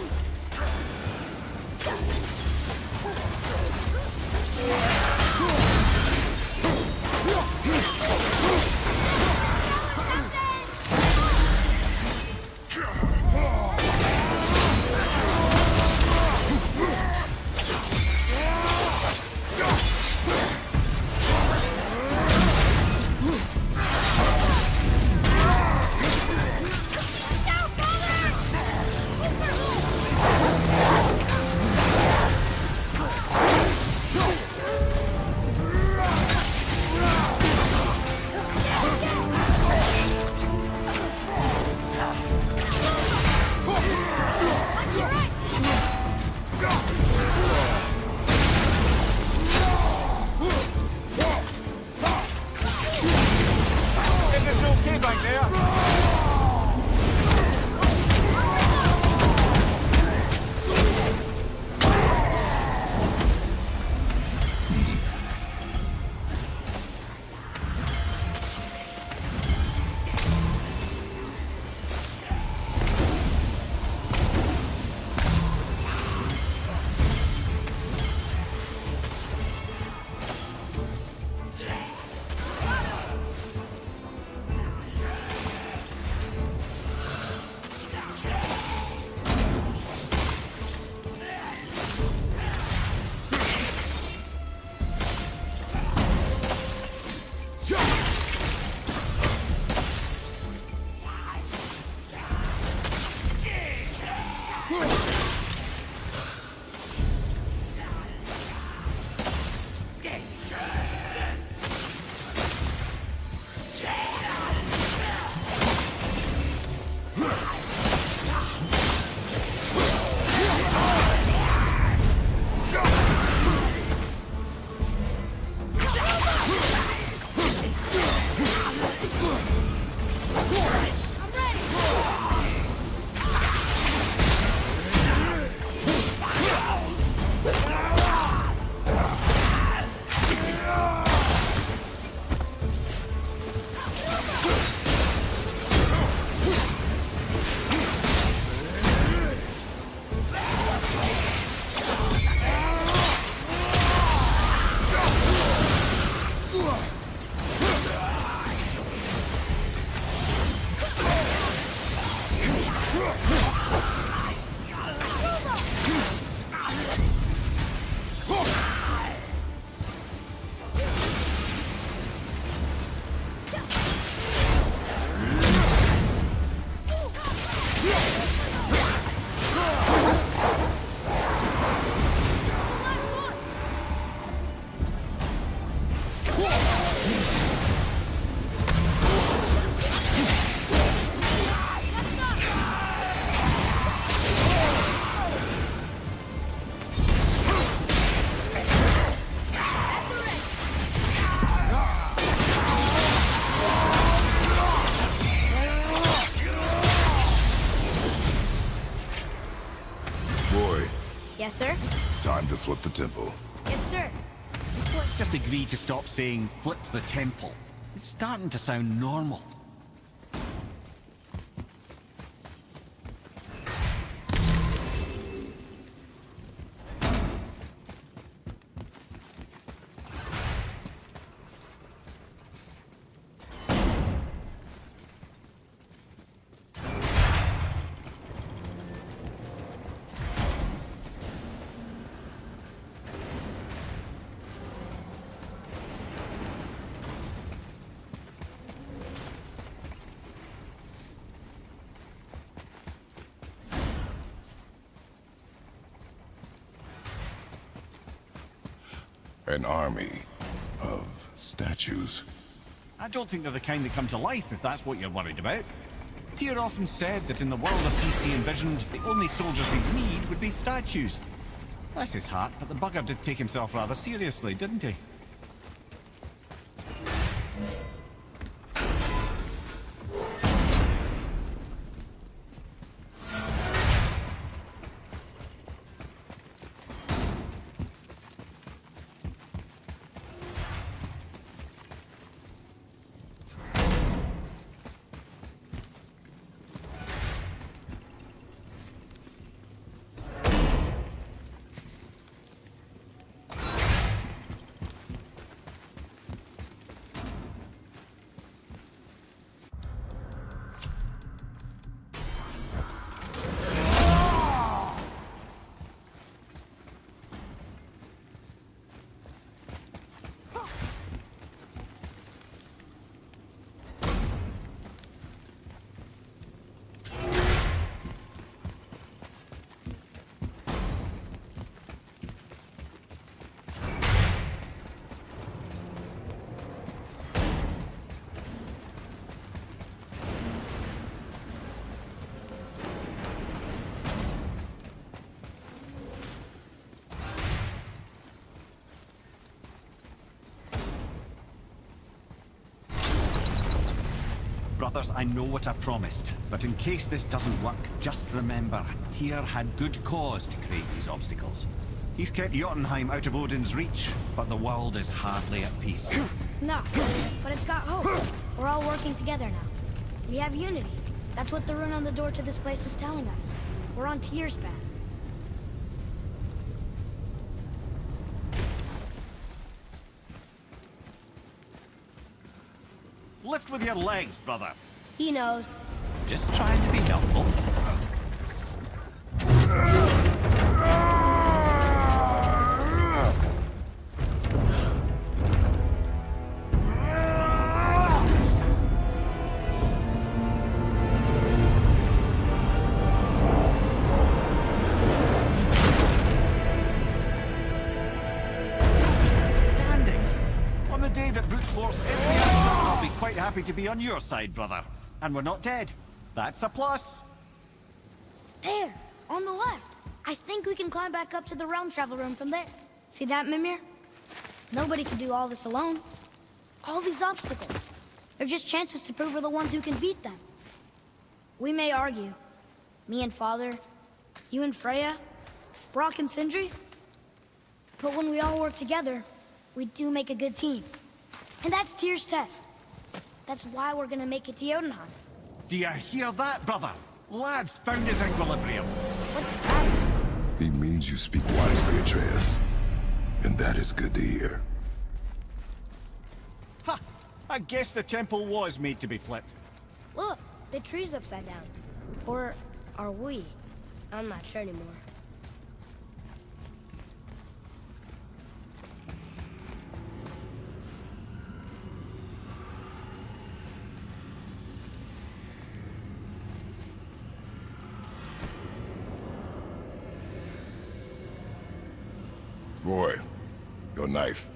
Yes, sir? Time to flip the temple. Yes, sir. Let's just agree to stop saying flip the temple. It's starting to sound normal. An army of statues. I don't think they're the kind that come to life, if that's what you're worried about. Tyr often said that in the world of peace he envisioned, the only soldiers he'd need would be statues. Bless his heart, but the bugger did take himself rather seriously, didn't he? Brothers, I know what I promised, but in case this doesn't work, just remember, Tyr had good cause to create these obstacles. He's kept Jotunheim out of Odin's reach, but the world is hardly at peace. No, but it's got hope. We're all working together now. We have unity. That's what the rune on the door to this place was telling us. We're on Tyr's path. Lift with your legs, brother. He knows. Just trying to be helpful. Standing. On the day that brute force is the answer, I'll be quite happy to be on your side, brother. And we're not dead. That's a plus. There, on the left. I think we can climb back up to the realm travel room from there. See that, Mimir? Nobody can do all this alone. All these obstacles. They're just chances to prove we're the ones who can beat them. We may argue. Me and Father, you and Freya, Brock and Sindri. But when we all work together, we do make a good team. And that's Tyr's test. That's why we're gonna make it to Jotunheim. Do you hear that, brother? Lad's found his equilibrium. What's that? He means you speak wisely, Atreus. And that is good to hear. Ha! I guess the temple was made to be flipped. Look, the tree's upside down. Or are we? I'm not sure anymore. Boy, your knife.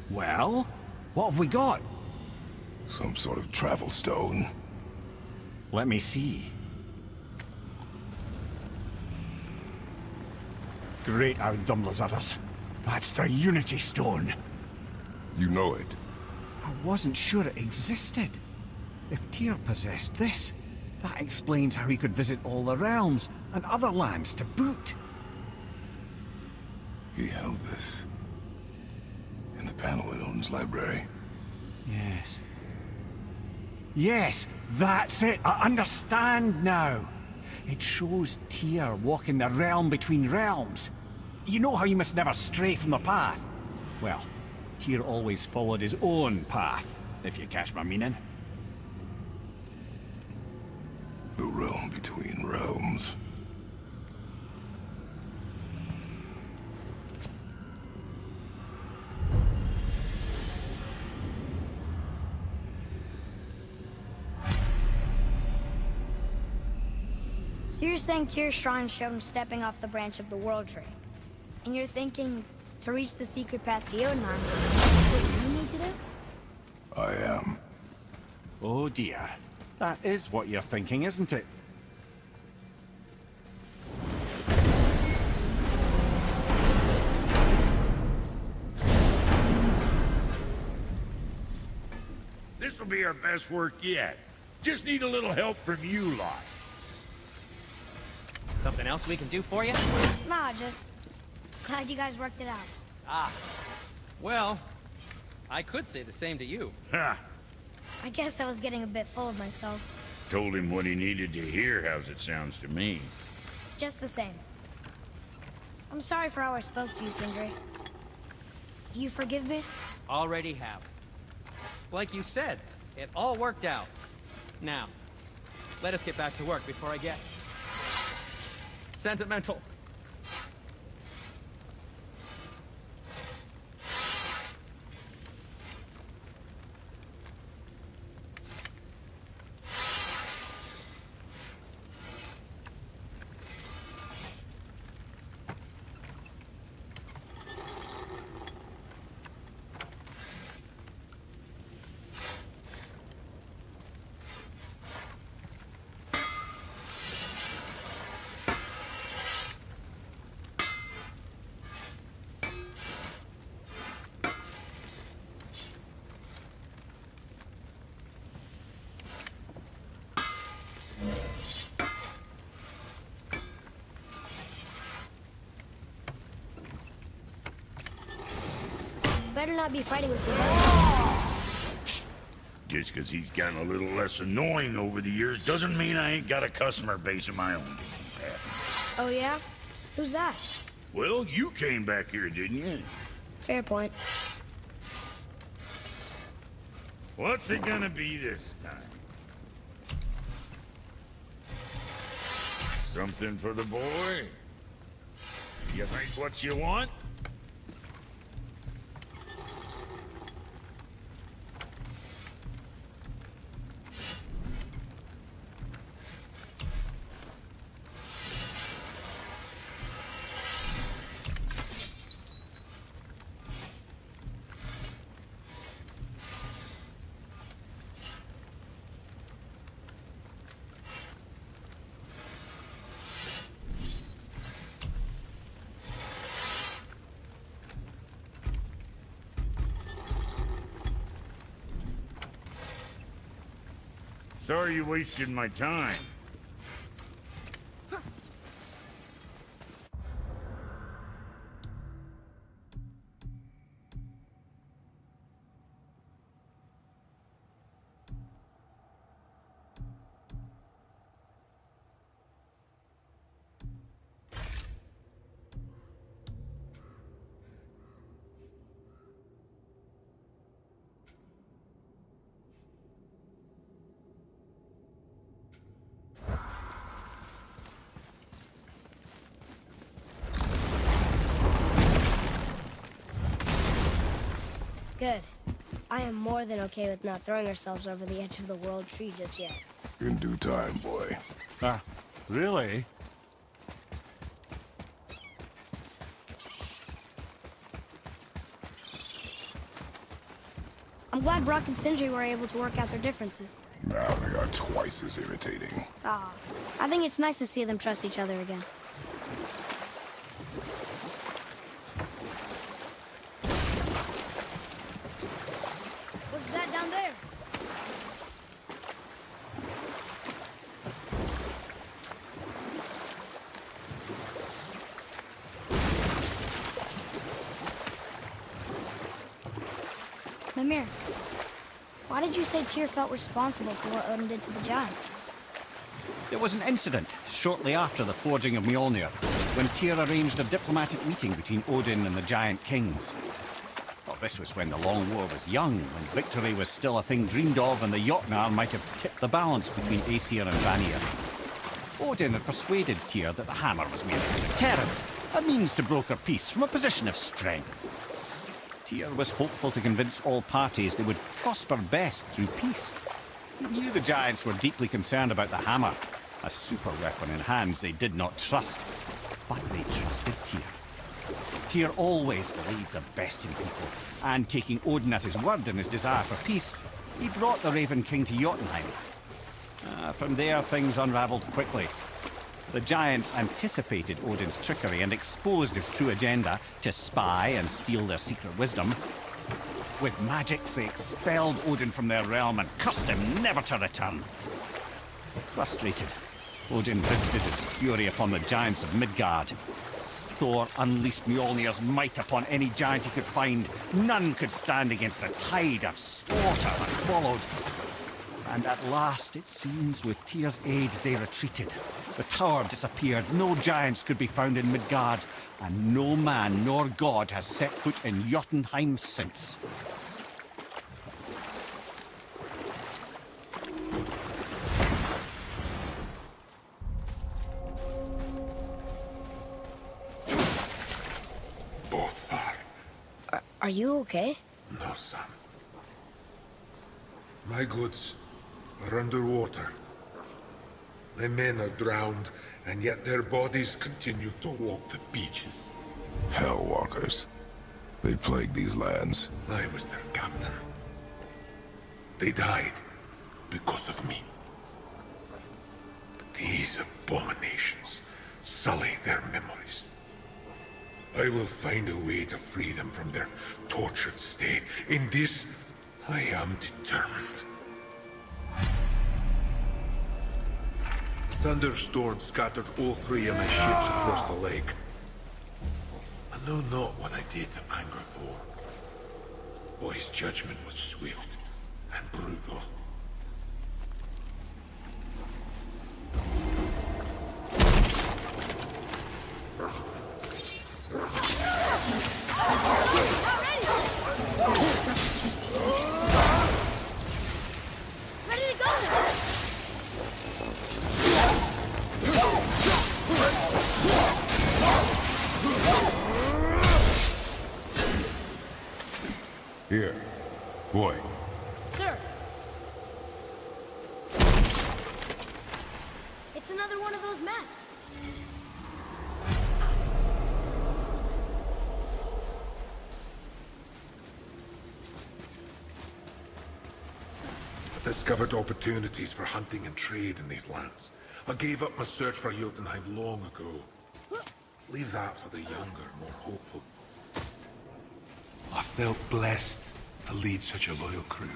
Well, what have we got? Some sort of travel stone. Let me see. Great Outdumblers. That's the Unity Stone. You know it. I wasn't sure it existed. If Tyr possessed this, that explains how he could visit all the realms and other lands to boot. He held this in the panel in Odin's library. Yes. Yes, that's it. I understand now. It shows Tyr walking the realm between realms. You know how you must never stray from the path? Well, Tyr always followed his own path, if you catch my meaning. The realm between realms. So you're saying Tyr's shrine showed him stepping off the branch of the world tree. And you're thinking to reach the secret path to Jotunheim, that's what you need to do? I am. Oh dear. That is what you're thinking, isn't it? This'll be our best work yet. Just need a little help from you lot. Something else we can do for you? Nah, just glad you guys worked it out. Ah. Well, I could say the same to you. Ha! I guess I was getting a bit full of myself. Told him what he needed to hear, how's it sounds to me. Just the same. I'm sorry for how I spoke to you, Sindri. You forgive me? Already have. Like you said, it all worked out. Now, let us get back to work before I get sentimental. Better not be fighting with you. Just 'cause he's gotten a little less annoying over the years doesn't mean I ain't got a customer base of my own to keep happy. Oh yeah? Who's that? Well, you came back here, didn't you? Fair point. What's it gonna be this time? Something for the boy? You think what you want? Sorry you wasted my time. Good. I am more than okay with not throwing ourselves over the edge of the world tree just yet. In due time, boy. Ah, really? I'm glad Brock and Sindri were able to work out their differences. Now they are twice as irritating. Ah, I think it's nice to see them trust each other again. What's that down there? Mimir, why did you say Tyr felt responsible for what Odin did to the giants? There was an incident shortly after the forging of Mjolnir, when Tyr arranged a diplomatic meeting between Odin and the giant kings. Well, this was when the Long War was young, when victory was still a thing dreamed of, and the Jotnar might have tipped the balance between Aesir and Vanir. Odin had persuaded Tyr that the hammer was merely a deterrent, a means to broker peace from a position of strength. Tyr was hopeful to convince all parties they would prosper best through peace. He knew the giants were deeply concerned about the hammer, a super weapon in hands they did not trust, but they trusted Tyr. Tyr always believed the best in people, and taking Odin at his word in his desire for peace, he brought the Raven King to Jotunheim. From there, things unravelled quickly. The giants anticipated Odin's trickery and exposed his true agenda to spy and steal their secret wisdom. With magics, they expelled Odin from their realm and cursed him never to return. Frustrated, Odin visited his fury upon the giants of Midgard. Thor unleashed Mjolnir's might upon any giant he could find. None could stand against the tide of slaughter that followed. And at last, it seems, with Tyr's aid, they retreated. The tower disappeared, no giants could be found in Midgard, and no man nor god has set foot in Jotunheim since. Both are. Are you okay? No, son. My goods are underwater. My men are drowned, and yet their bodies continue to walk the beaches. Hellwalkers. They plague these lands. I was their captain. They died because of me. But these abominations sully their memories. I will find a way to free them from their tortured state. In this, I am determined. Thunderstorm scattered all three of my ships across the lake. I know not what I did to anger Thor. But his judgment was swift and brutal. Ready to go now! Here. Boy. Sir! It's another one of those maps. I discovered opportunities for hunting and trade in these lands. I gave up my search for Jotunheim long ago. Leave that for the younger, more hopeful. I felt blessed to lead such a loyal crew.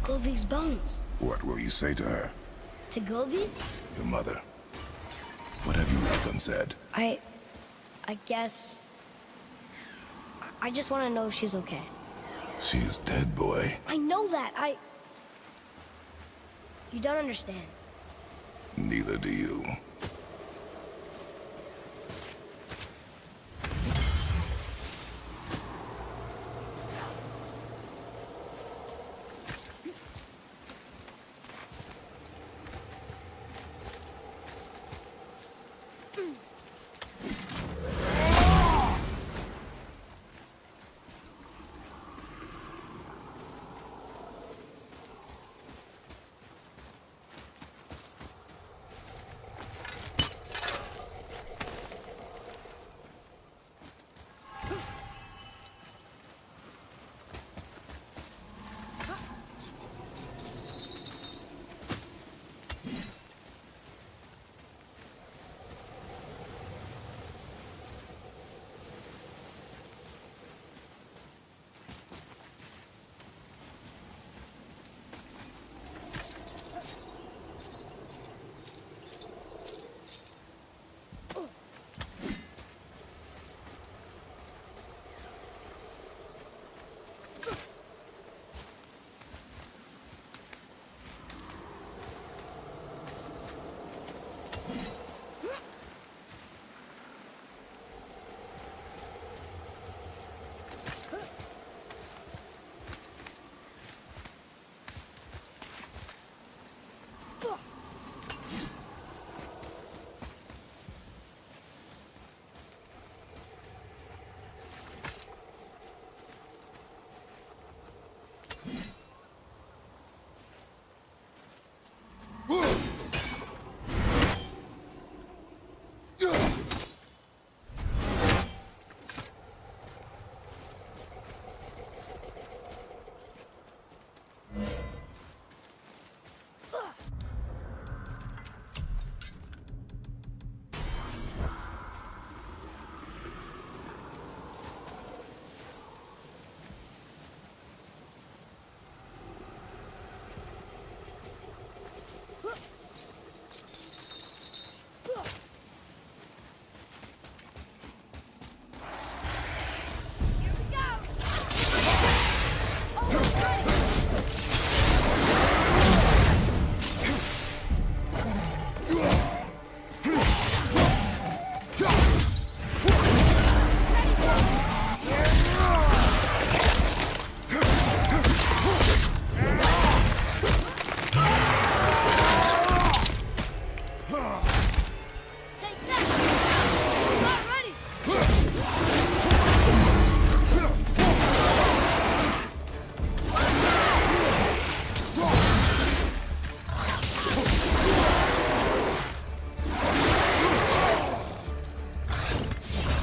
Govi's bones. What will you say to her? To Govi? Your mother. What have you left unsaid? I guess... I just want to know if she's okay. She is dead, boy. I know that, You don't understand. Neither do you.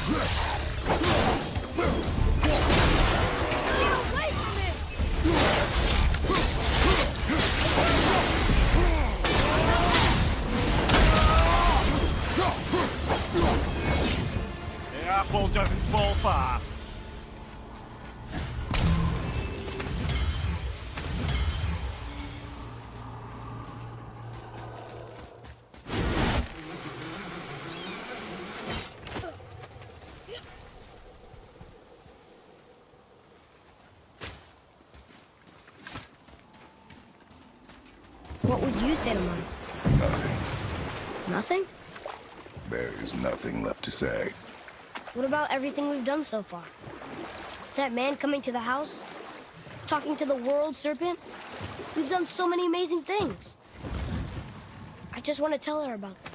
away from him! The apple doesn't fall far. What would you say to mine? Nothing. Nothing? There is nothing left to say. What about everything we've done so far? That man coming to the house? Talking to the world serpent? We've done so many amazing things. I just want to tell her about them.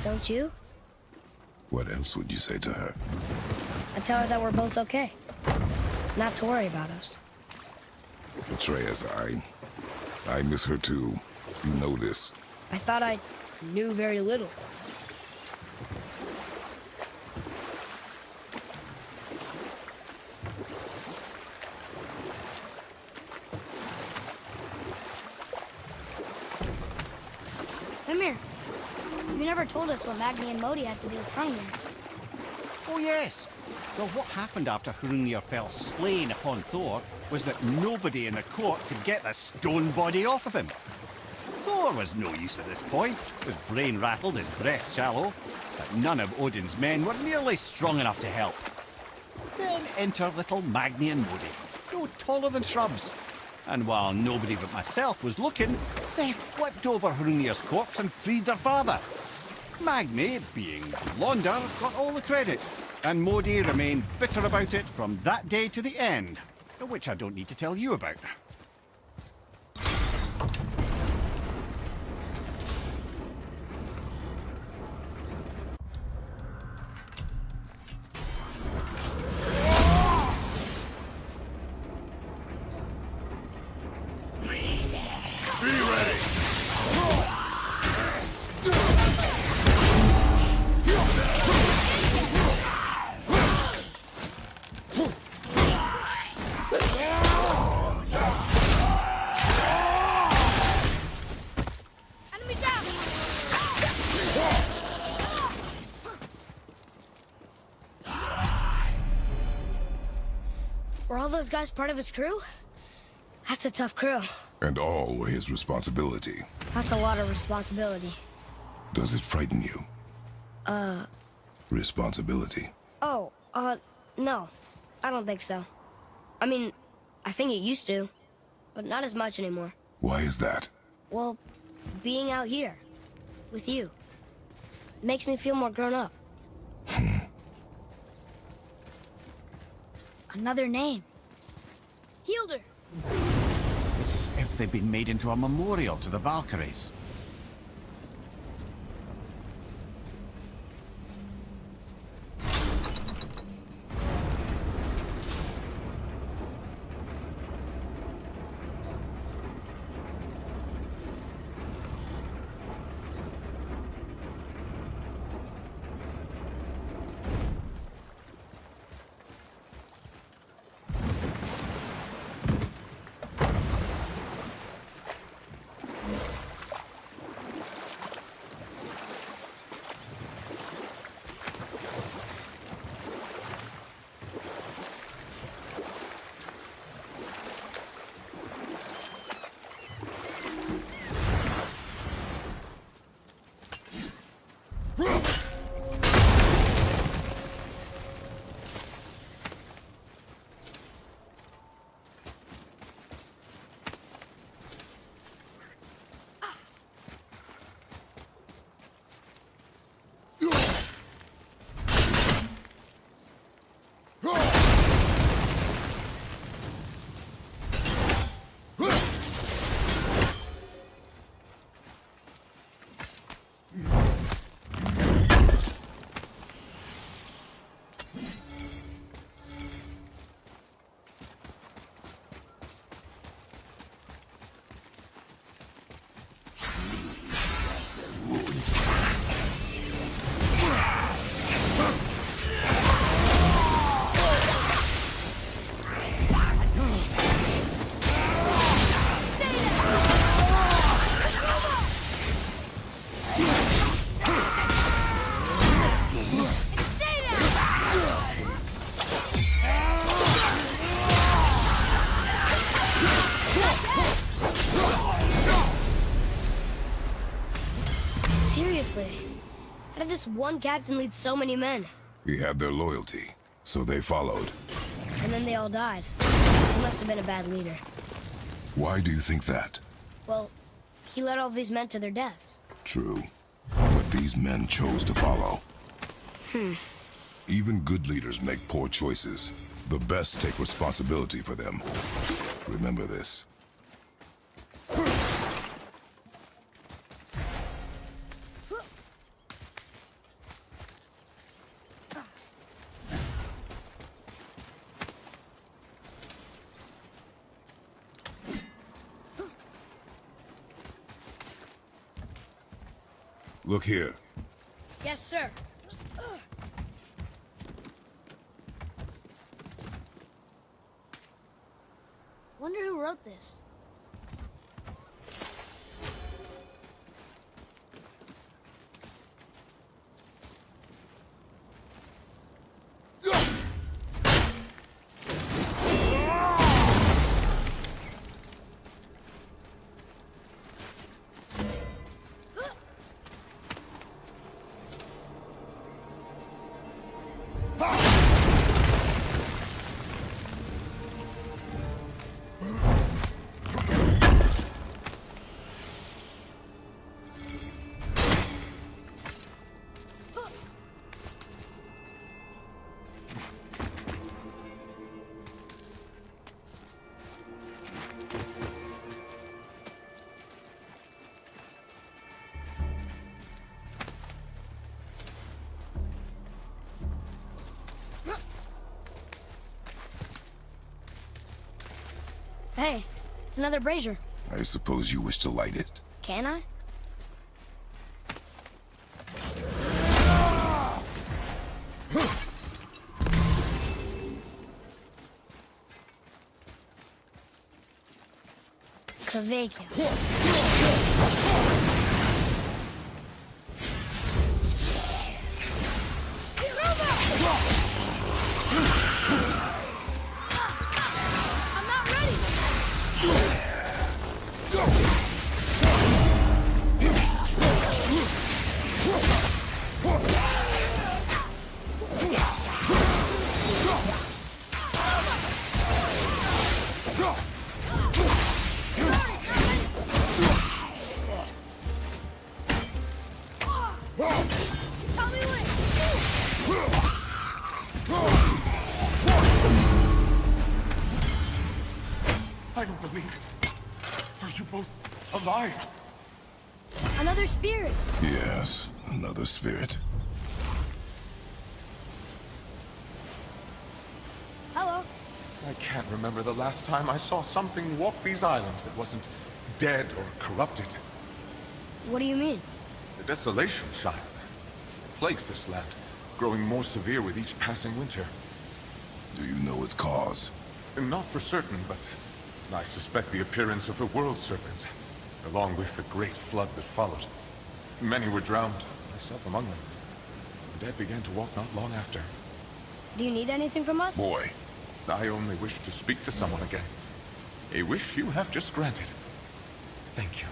Don't you? What else would you say to her? I tell her that we're both okay. Not to worry about us. Atreus, I miss her too. You know this. I thought I knew very little. Come here. You never told us what Magni and Modi had to do with Hrungnir. Oh, yes. Well, what happened after Hrungnir fell slain upon Thor was that nobody in the court could get the stone body off of him. Thor was no use at this point. His brain rattled, his breath shallow, but none of Odin's men were nearly strong enough to help. Then enter little Magni and Modi, no taller than shrubs. And while nobody but myself was looking, they flipped over Hrungnir's corpse and freed their father. Magni, being blonder, got all the credit, and Modi remained bitter about it from that day to the end, which I don't need to tell you about. Enemy down! Were all those guys part of his crew? That's a tough crew. And all were his responsibility. That's a lot of responsibility. Does it frighten you? Responsibility. Oh, no. I don't think so. I mean, I think it used to, but not as much anymore. Why is that? Well, being out here, with you, makes me feel more grown up. Another name. Hildur. It's as if they've been made into a memorial to the Valkyries. How did this one captain lead so many men? He had their loyalty, so they followed. And then they all died. He must have been a bad leader. Why do you think that? Well, he led all these men to their deaths. True. But these men chose to follow. Even good leaders make poor choices. The best take responsibility for them. Remember this. Look here. Yes, sir. Wonder who wrote this. Hey, it's another brazier. I suppose you wish to light it. Can I? Cavecchio. I don't believe it. Are you both alive? Another spirit. Yes, another spirit. Hello. I can't remember the last time I saw something walk these islands that wasn't dead or corrupted. What do you mean? The desolation, child. Plagues this land, growing more severe with each passing winter. Do you know its cause? Not for certain, but I suspect the appearance of a world serpent, along with the great flood that followed. Many were drowned, myself among them. The dead began to walk not long after. Do you need anything from us? Boy, I only wish to speak to someone again. A wish you have just granted. Thank you.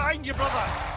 behind you, brother!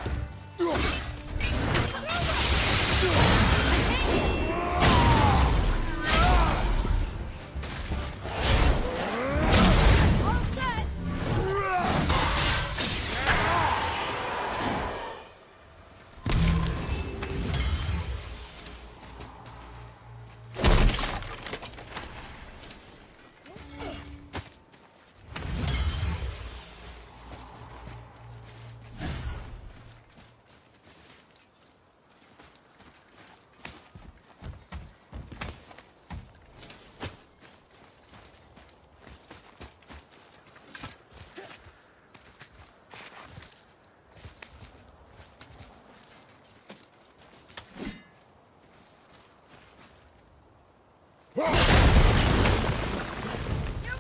Here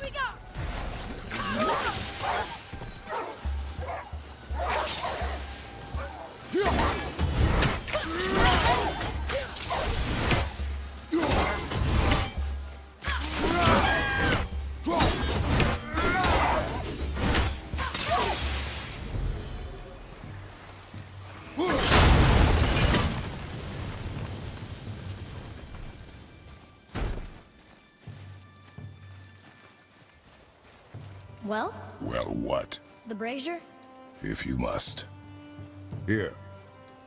we go! Well, Well, what? the brazier? If you must. Here.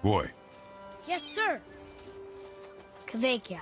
Boy, Yes, sir. Kvekia.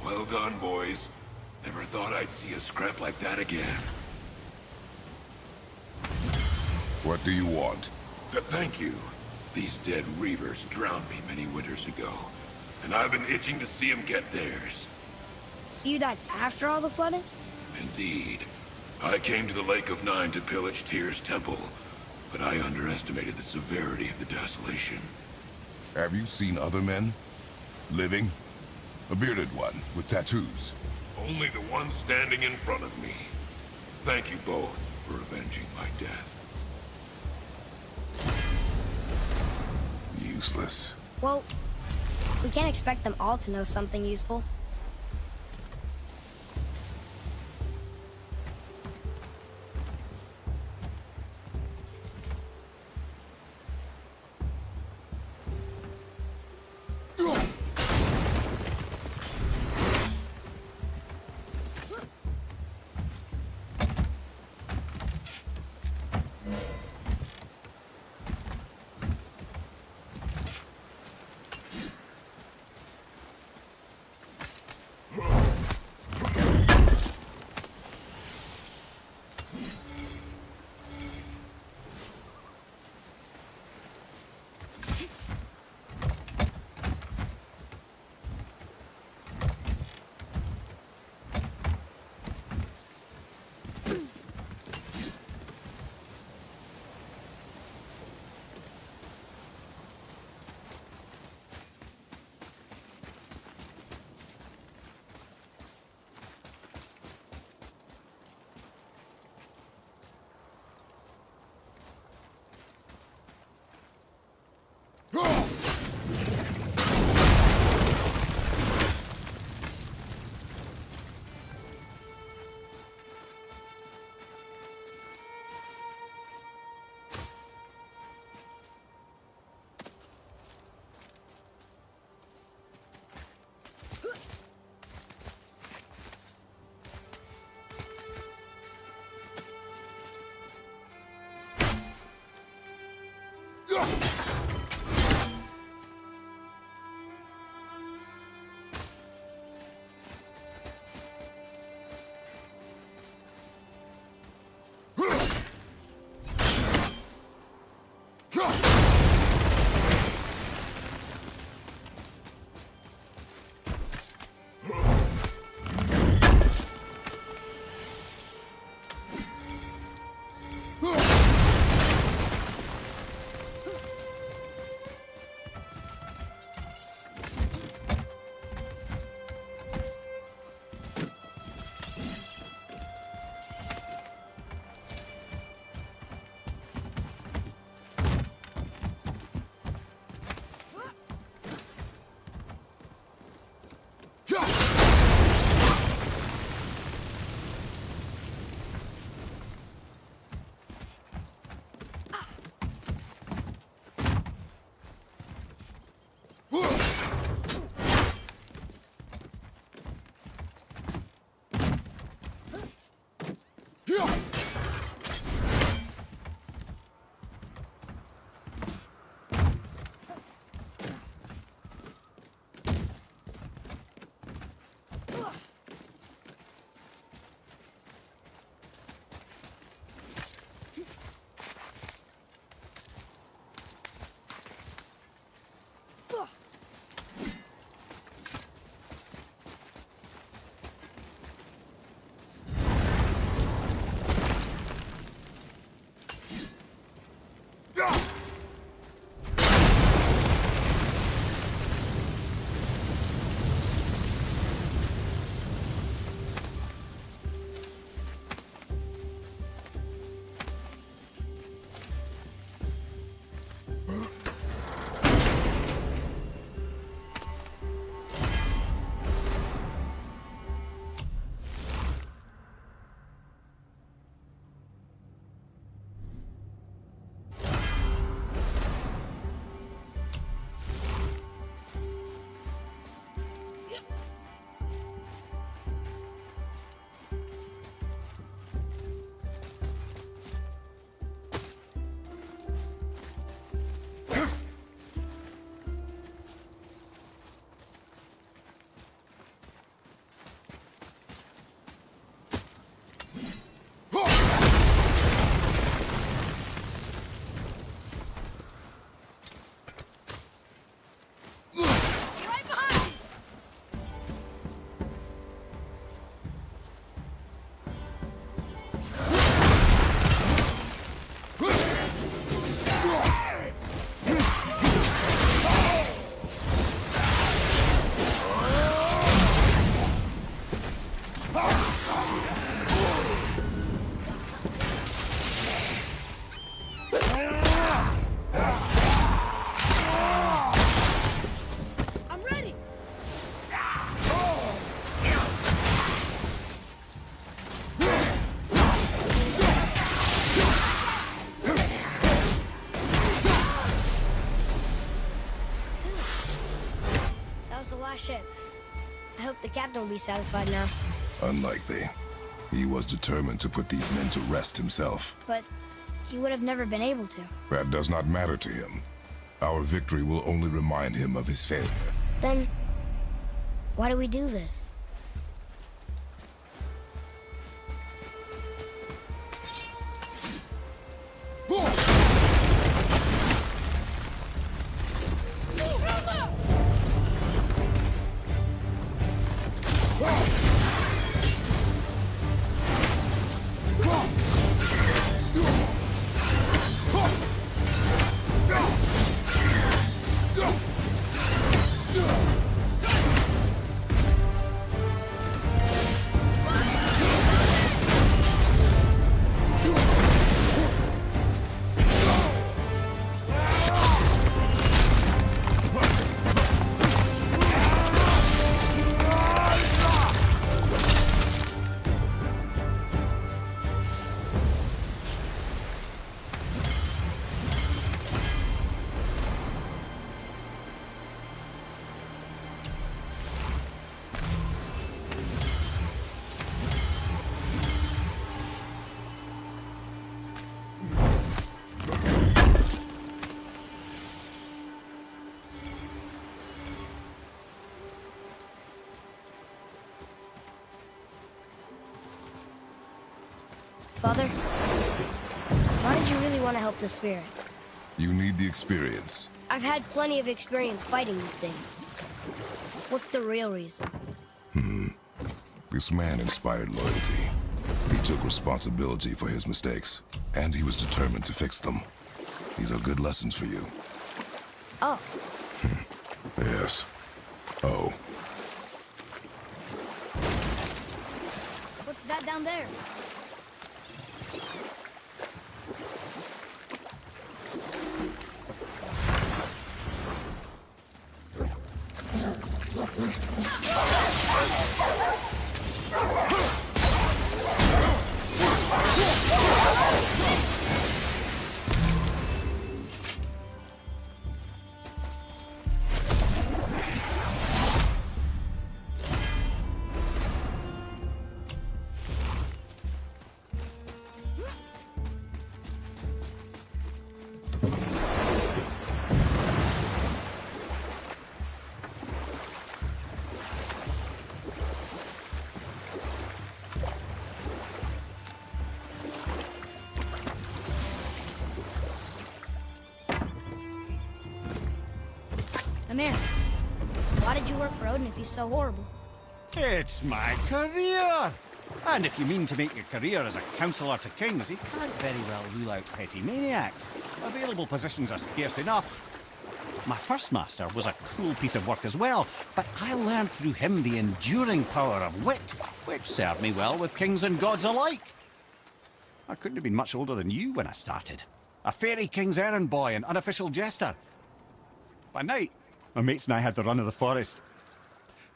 Well done, boys. Never thought I'd see a scrap like that again. what do you want? To thank you. These dead reavers drowned me many winters ago, and I've been itching to see them get theirs. So you died after all the flooding? Indeed. I came to the Lake of Nine to pillage Tyr's temple, but I underestimated the severity of the desolation. Have you seen other men? Living? A bearded one with tattoos. Only the one standing in front of me. Thank you both for avenging my death. Useless. Well, we can't expect them all to know something useful. ship. I hope the captain will be satisfied now. Unlikely. He was determined to put these men to rest himself. But he would have never been able to. That does not matter to him. Our victory will only remind him of his failure. Then, why do we do this? Father, why did you really want to help the spirit? You need the experience. I've had plenty of experience fighting these things. What's the real reason? This man inspired loyalty. He took responsibility for his mistakes, and he was determined to fix them. These are good lessons for you. Oh, Yes. Oh. what's that down there? Amir, why did you work for Odin if he's so horrible? It's my career! And if you mean to make a career as a counsellor to kings, he can't very well rule out petty maniacs. Available positions are scarce enough. My first master was a cruel piece of work as well, but I learned through him the enduring power of wit, which served me well with kings and gods alike. I couldn't have been much older than you when I started. A fairy king's errand boy and unofficial jester. By night, my mates and I had the run of the forest.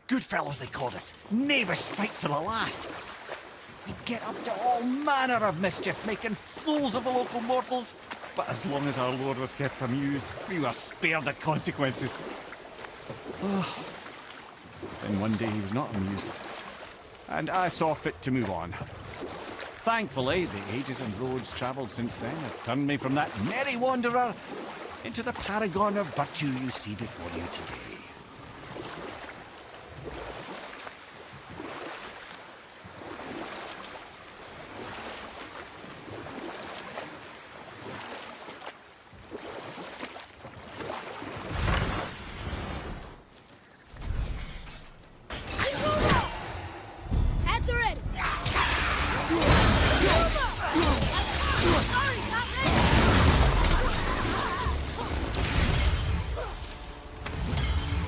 Good fellows, they called us. Knavish spites to the last. We'd get up to all manner of mischief, making fools of the local mortals. But as long as our lord was kept amused, we were spared the consequences. Then one day he was not amused, and I saw fit to move on. Thankfully, the ages and roads travelled since then have turned me from that merry wanderer into the paragon of virtue you see before you today. At the ready! Sorry, not ready! เ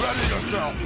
Ready yourself!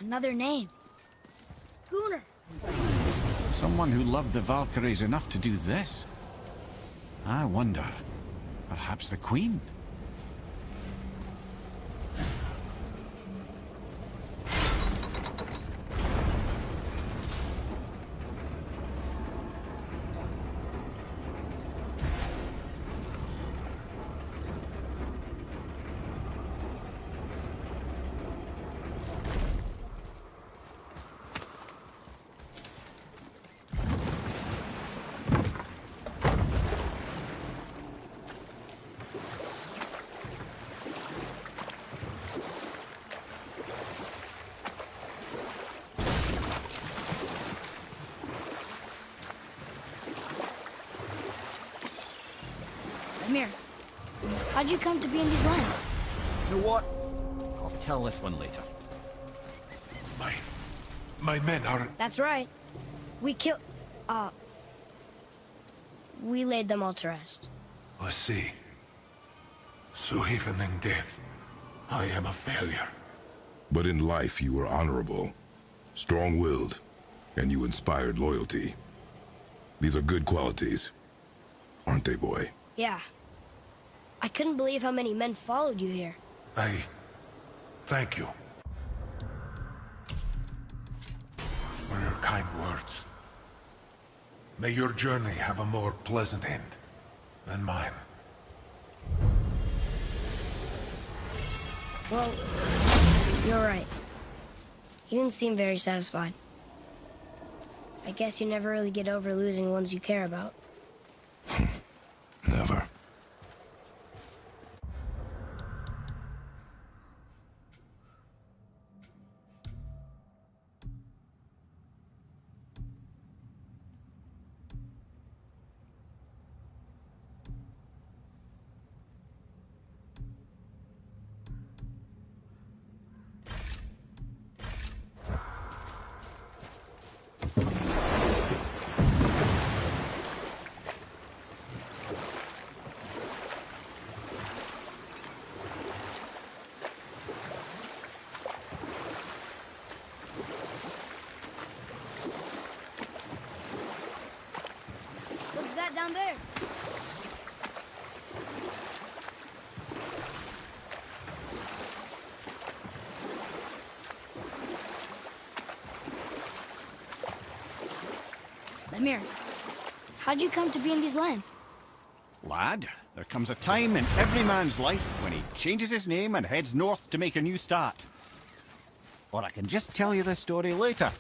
Another name. Gunnar. Someone who loved the Valkyries enough to do this. I wonder, perhaps the Queen? Amir, how'd you come to be in these lands? You know what? I'll tell this one later. My men are... That's right. We we laid them all to rest. I see. So even in death, I am a failure. But in life you were honorable, strong-willed, and you inspired loyalty. These are good qualities, aren't they, boy? Yeah. I couldn't believe how many men followed you here. Thank you for your kind words. May your journey have a more pleasant end than mine. Well, you're right. You didn't seem very satisfied. I guess you never really get over losing ones you care about. Never. What's that down there? Amir, how'd you come to be in these lands? Lad, there comes a time in every man's life when he changes his name and heads north to make a new start. Or I can just tell you this story later.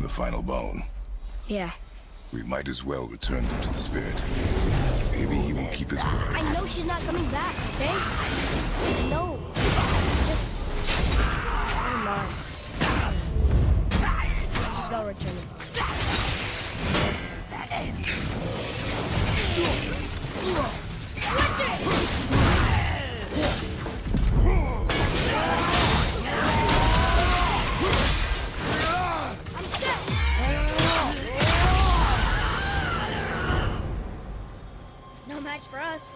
the final bone. Yeah. We might as well return them to the spirit. Maybe he will keep his word. I know she's not coming back, okay? No. Just... Never mind. Just go return it. No match for us.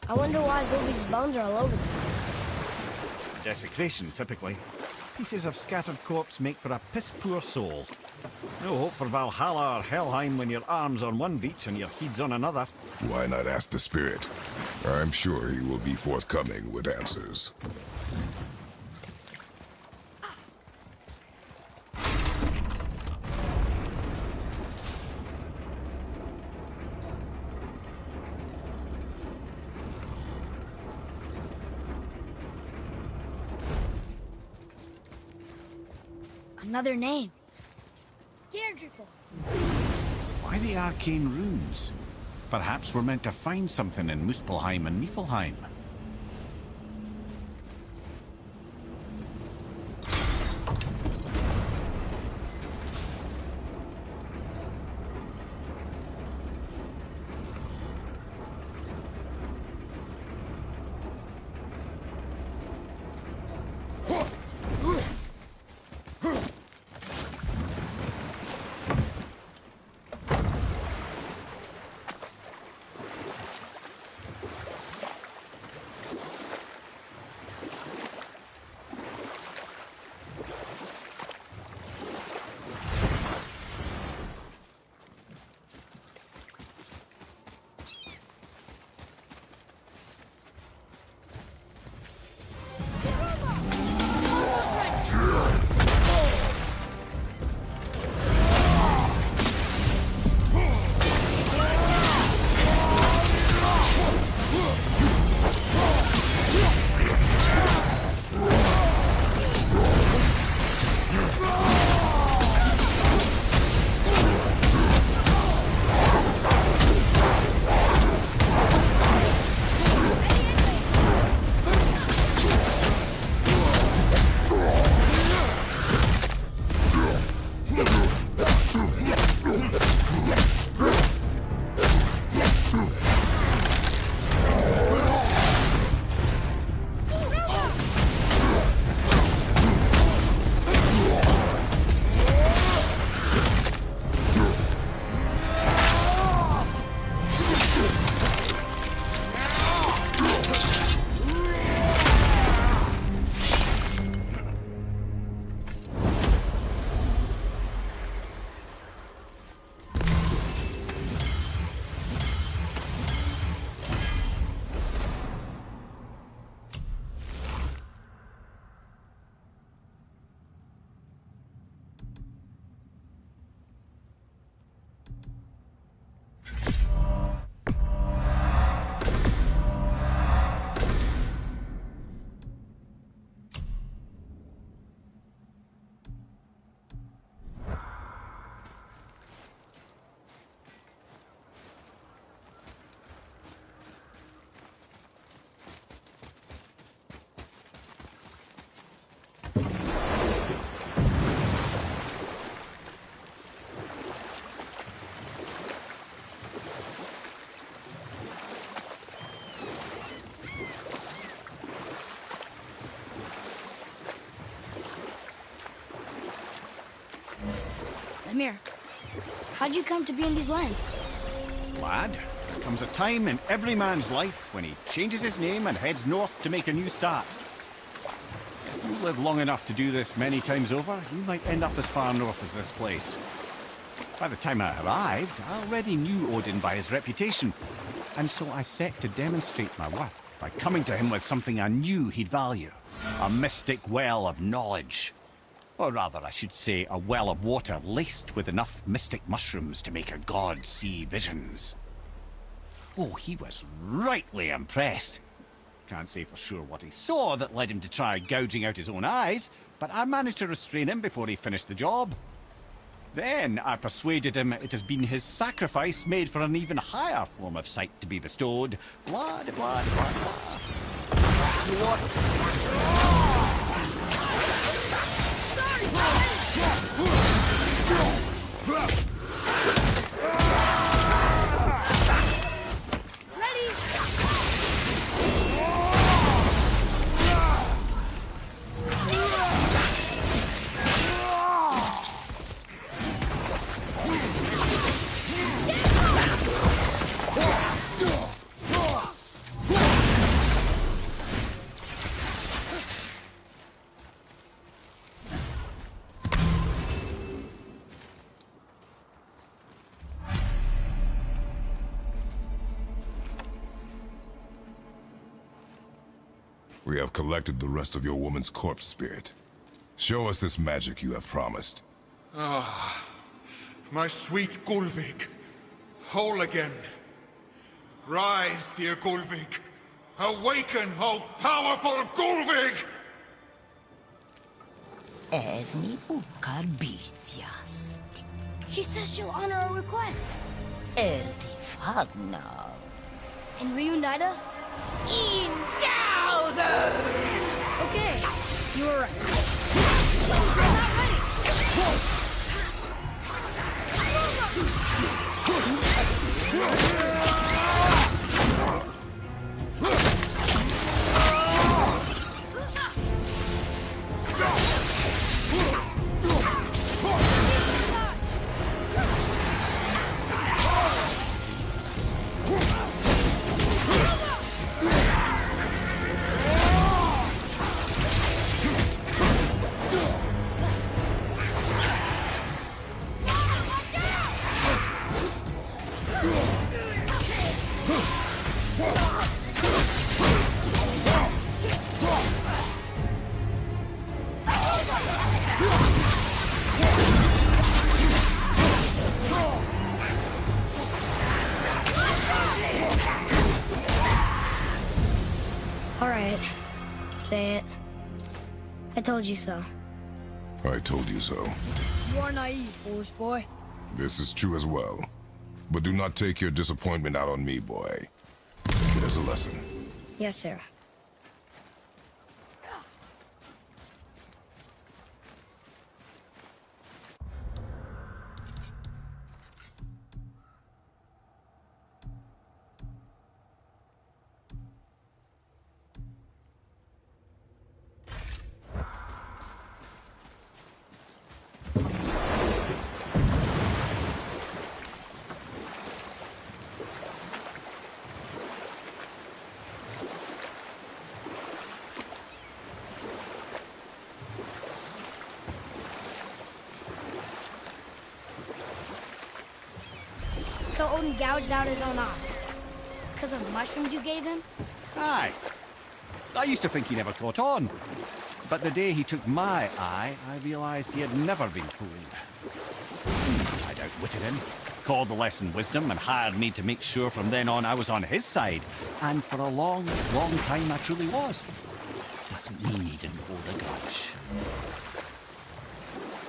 I wonder why Gobi's bones are all over the place. Desecration, typically. Pieces of scattered corpse make for a piss-poor soul. No hope for Valhalla or Helheim when your arm's on one beach and your head's on another. Why not ask the spirit? I'm sure he will be forthcoming with answers. Another name. Deirdre. Why the arcane runes? Perhaps we're meant to find something in Muspelheim and Niflheim. Mimir, how'd you come to be in these lands? Lad, there comes a time in every man's life when he changes his name and heads north to make a new start. If you live long enough to do this many times over, you might end up as far north as this place. By the time I arrived, I already knew Odin by his reputation, and so I set to demonstrate my worth by coming to him with something I knew he'd value. A mystic well of knowledge. Or rather, I should say, a well of water laced with enough mystic mushrooms to make a god see visions. Oh, he was rightly impressed. Can't say for sure what he saw that led him to try gouging out his own eyes, but I managed to restrain him before he finished the job. Then I persuaded him it has been his sacrifice made for an even higher form of sight to be bestowed. Blah, blah, blah, blah. You know what? We have collected the rest of your woman's corpse spirit. Show us this magic you have promised. Ah, my sweet Gulvik, whole again. Rise, dear Gulvik. Awaken, O powerful Gulvik! Evni ukar bitjast. She says she'll honor our request Eldi fagna. and reunite us. Indauder! Okay, you were right. I'm not ready. All right, say it. I told you so. I told you so. You are naive, foolish boy. This is true as well. But do not take your disappointment out on me, boy. Take it as a lesson. Yes, sir. So Odin gouged out his own eye. Because of mushrooms you gave him? Aye. I used to think he never caught on. But the day he took my eye, I realized he had never been fooled. I'd outwitted him, called the lesson wisdom, and hired me to make sure from then on I was on his side. And for a long, long time I truly was. Doesn't mean he didn't hold a grudge.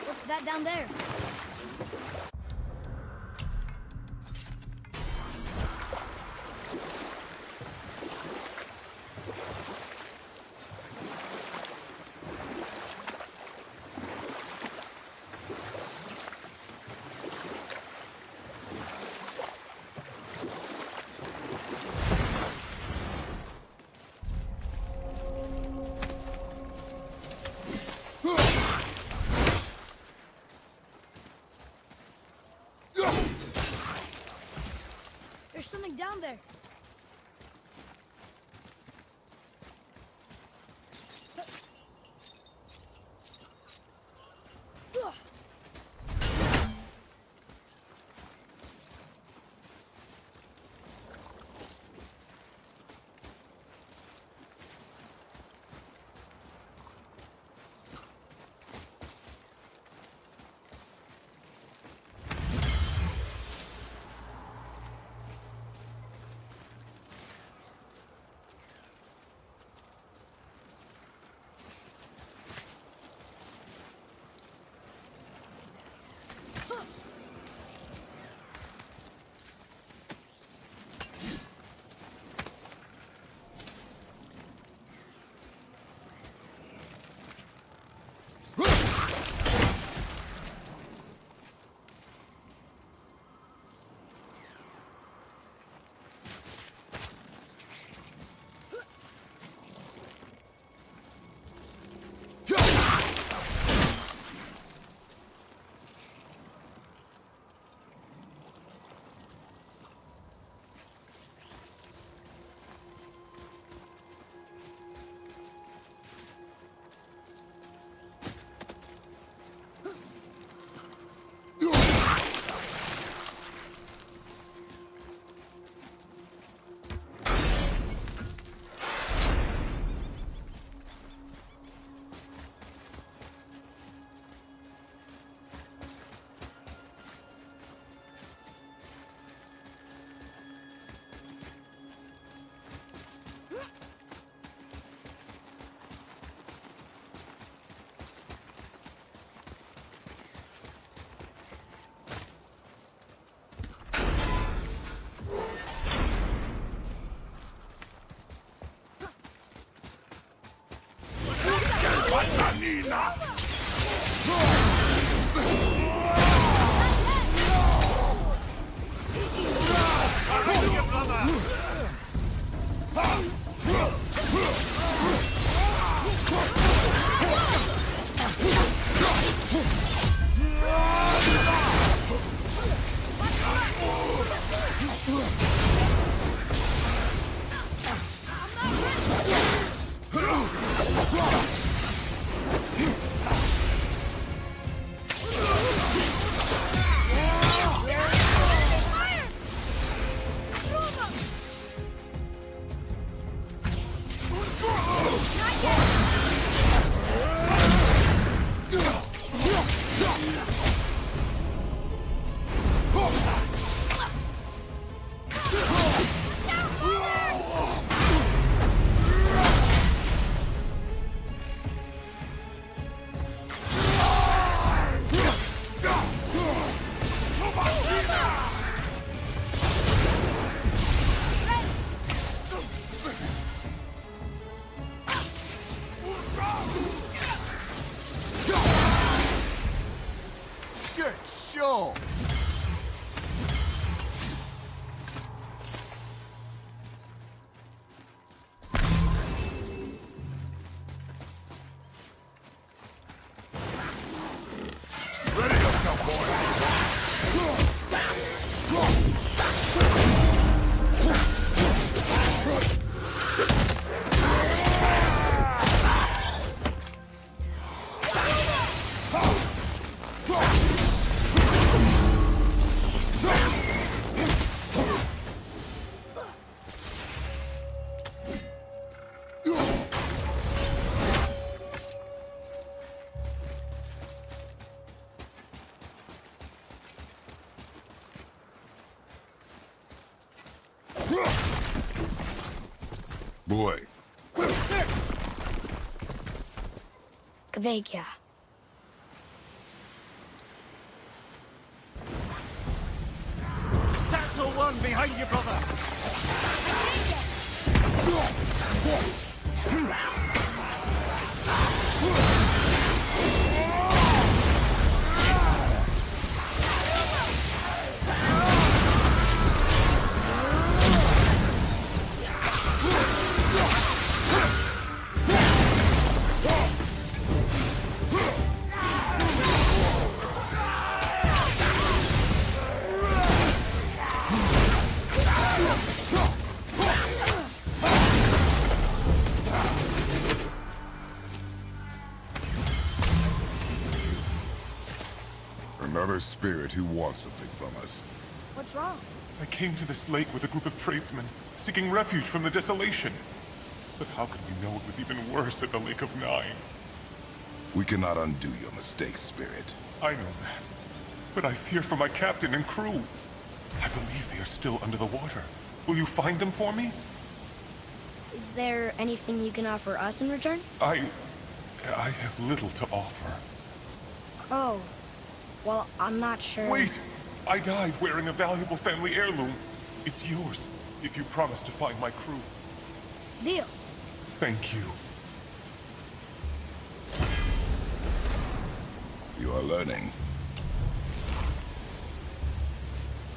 What's that down there? something down there. show. Boy. Sir! Kvegia. That's the one behind you, brother! Another spirit who wants something from us. What's wrong? I came to this lake with a group of tradesmen, seeking refuge from the desolation. But how could we know it was even worse at the Lake of Nine? We cannot undo your mistakes, spirit. I know that. But I fear for my captain and crew. I believe they are still under the water. Will you find them for me? Is there anything you can offer us in return? I have little to offer. Oh. Well, I'm not sure. Wait! I died wearing a valuable family heirloom. It's yours, if you promise to find my crew. Deal. Thank you. You are learning.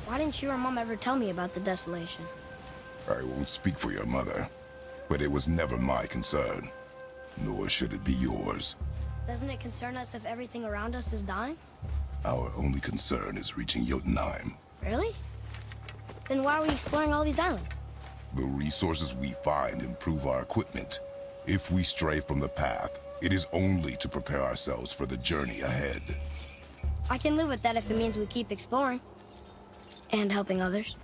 Why didn't you or Mom ever tell me about the desolation? I won't speak for your mother, but it was never my concern. Nor should it be yours. Doesn't it concern us if everything around us is dying? Our only concern is reaching Jotunheim. Really? Then why are we exploring all these islands? The resources we find improve our equipment. If we stray from the path, it is only to prepare ourselves for the journey ahead. I can live with that if it means we keep exploring. And helping others.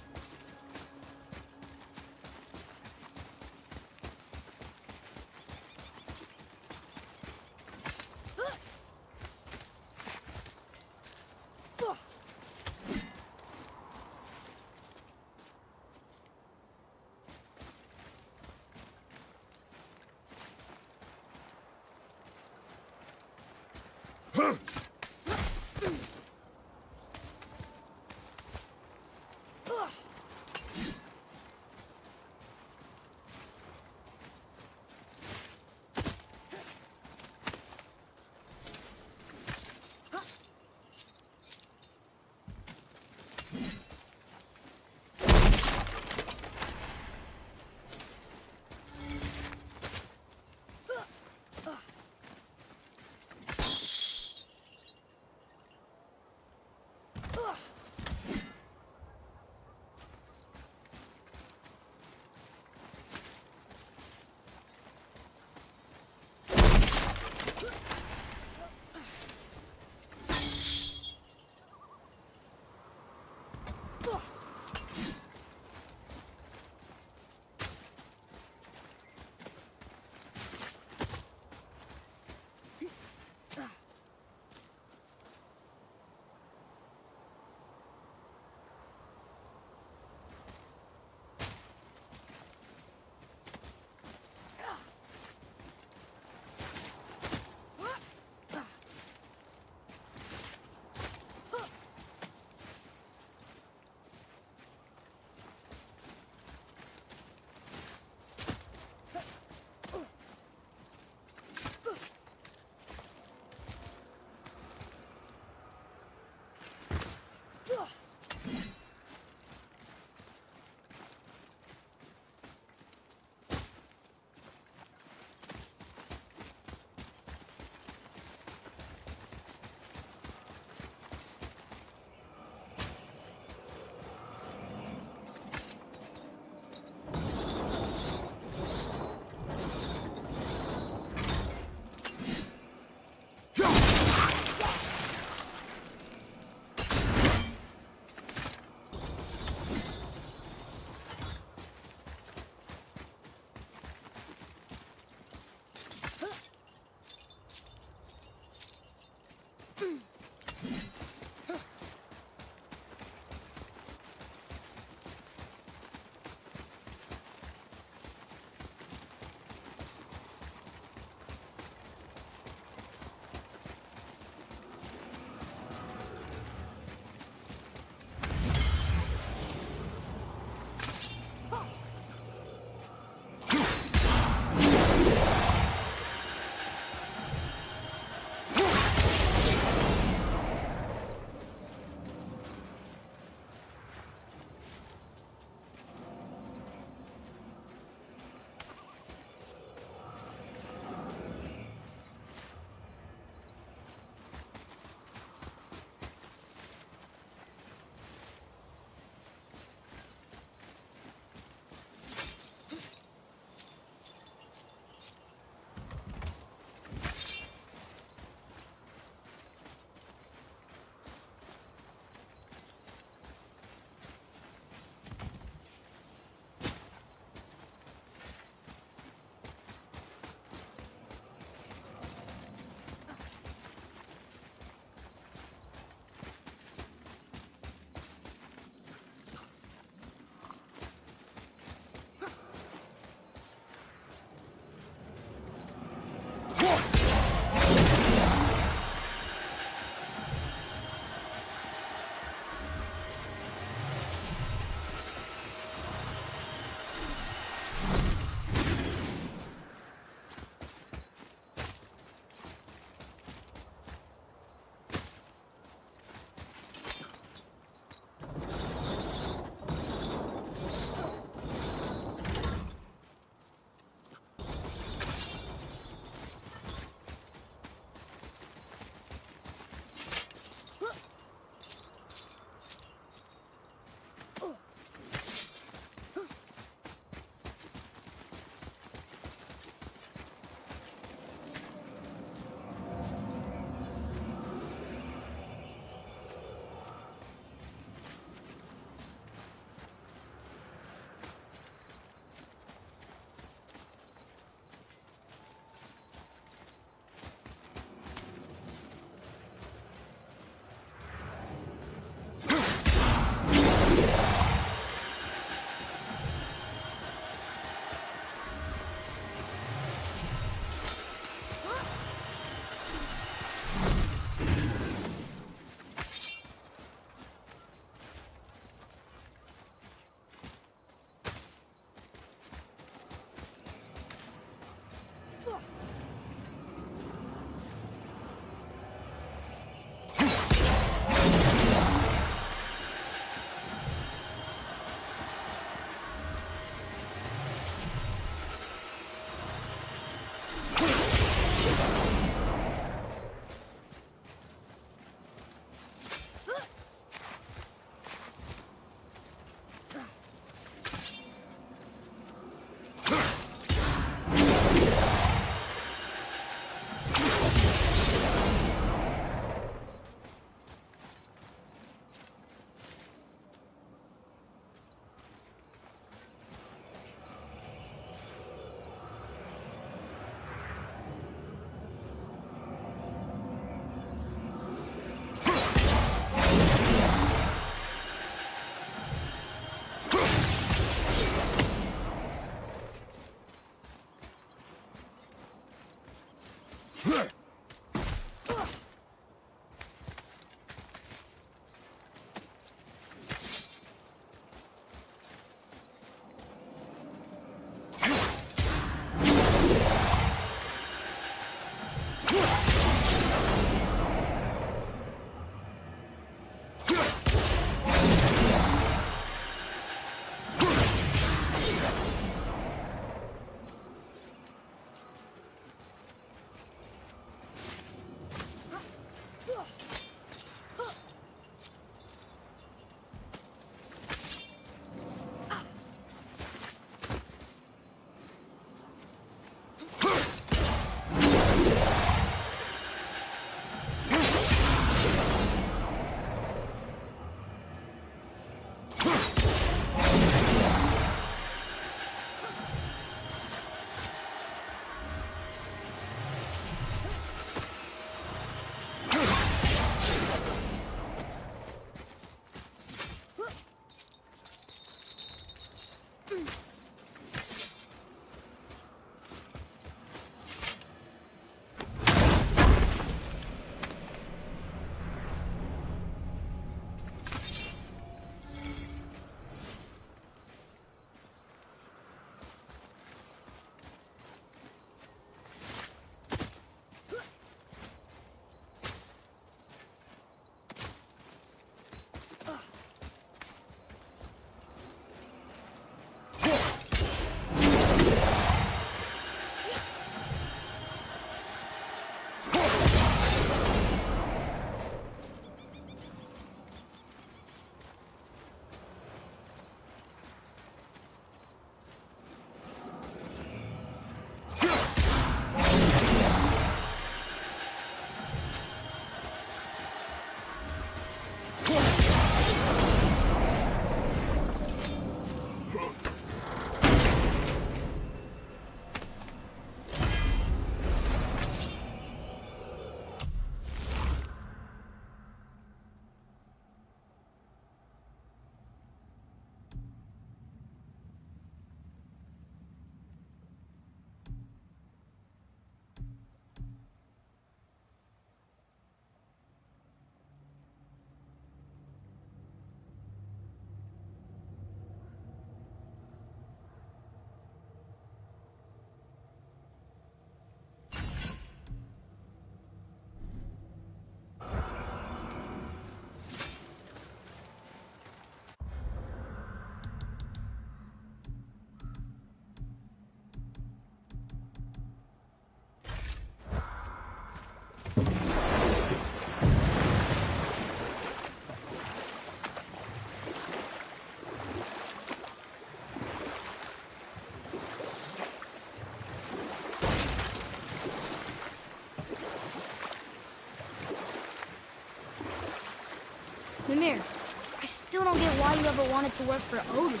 still don't get why you ever wanted to work for Odin.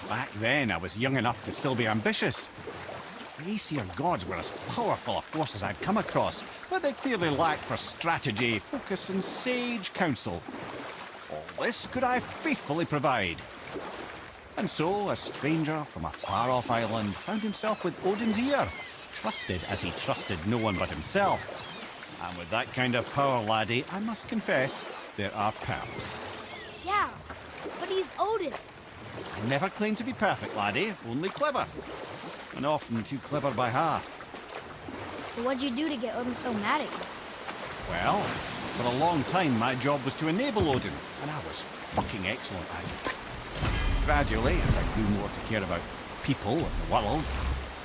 Back then, I was young enough to still be ambitious. The Aesir gods were as powerful a force as I'd come across, but they clearly lacked for strategy, focus, and sage counsel. All this could I faithfully provide. And so, a stranger from a far-off island found himself with Odin's ear, trusted as he trusted no one but himself. And with that kind of power, laddie, I must confess, there are perks. Yeah, but he's Odin. I never claimed to be perfect, laddie, only clever. And often too clever by half. So what'd you do to get Odin so mad at you? Well, for a long time my job was to enable Odin, and I was fucking excellent at it. Gradually, as I grew more to care about people and the world,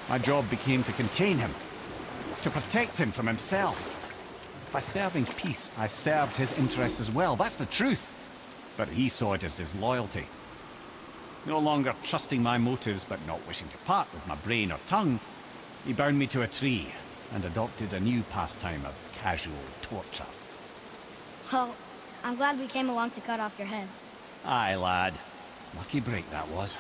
my job became to contain him, to protect him from himself. By serving peace, I served his interests as well, that's the truth. But he saw it as disloyalty. No longer trusting my motives, but not wishing to part with my brain or tongue, he bound me to a tree and adopted a new pastime of casual torture. Well, I'm glad we came along to cut off your head. Aye, lad. Lucky break that was.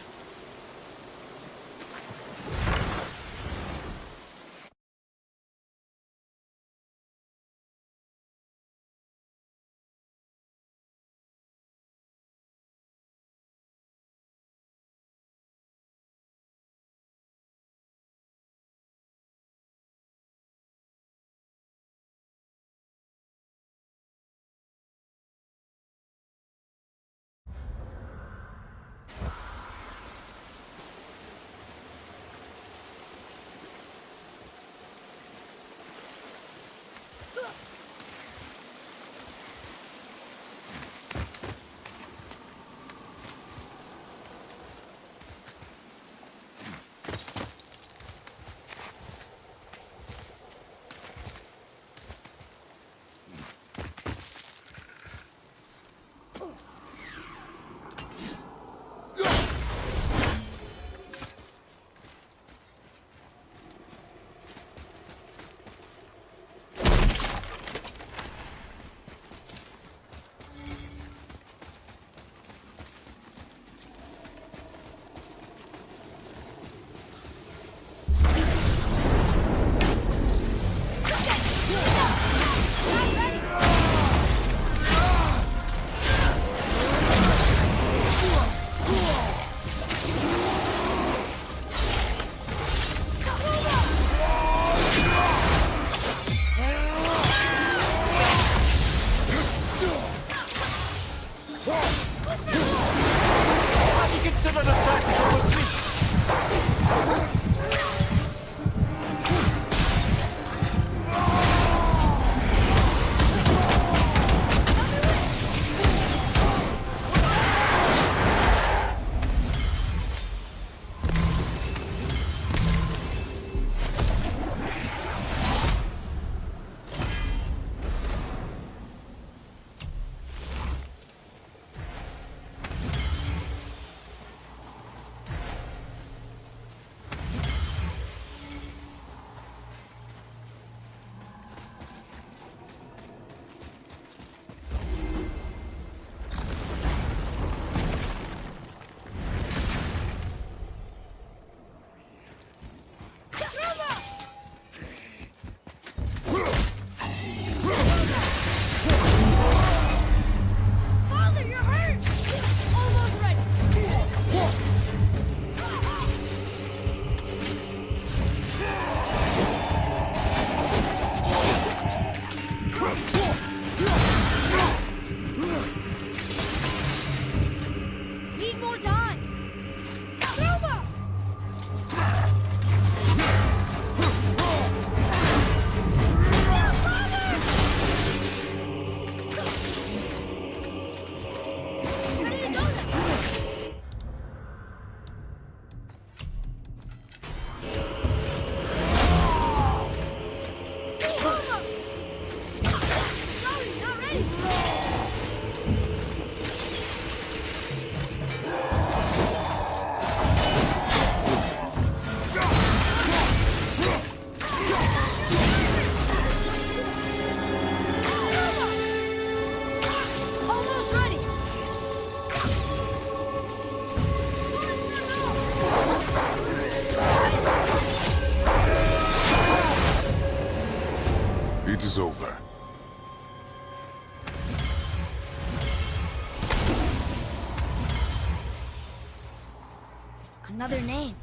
Another name.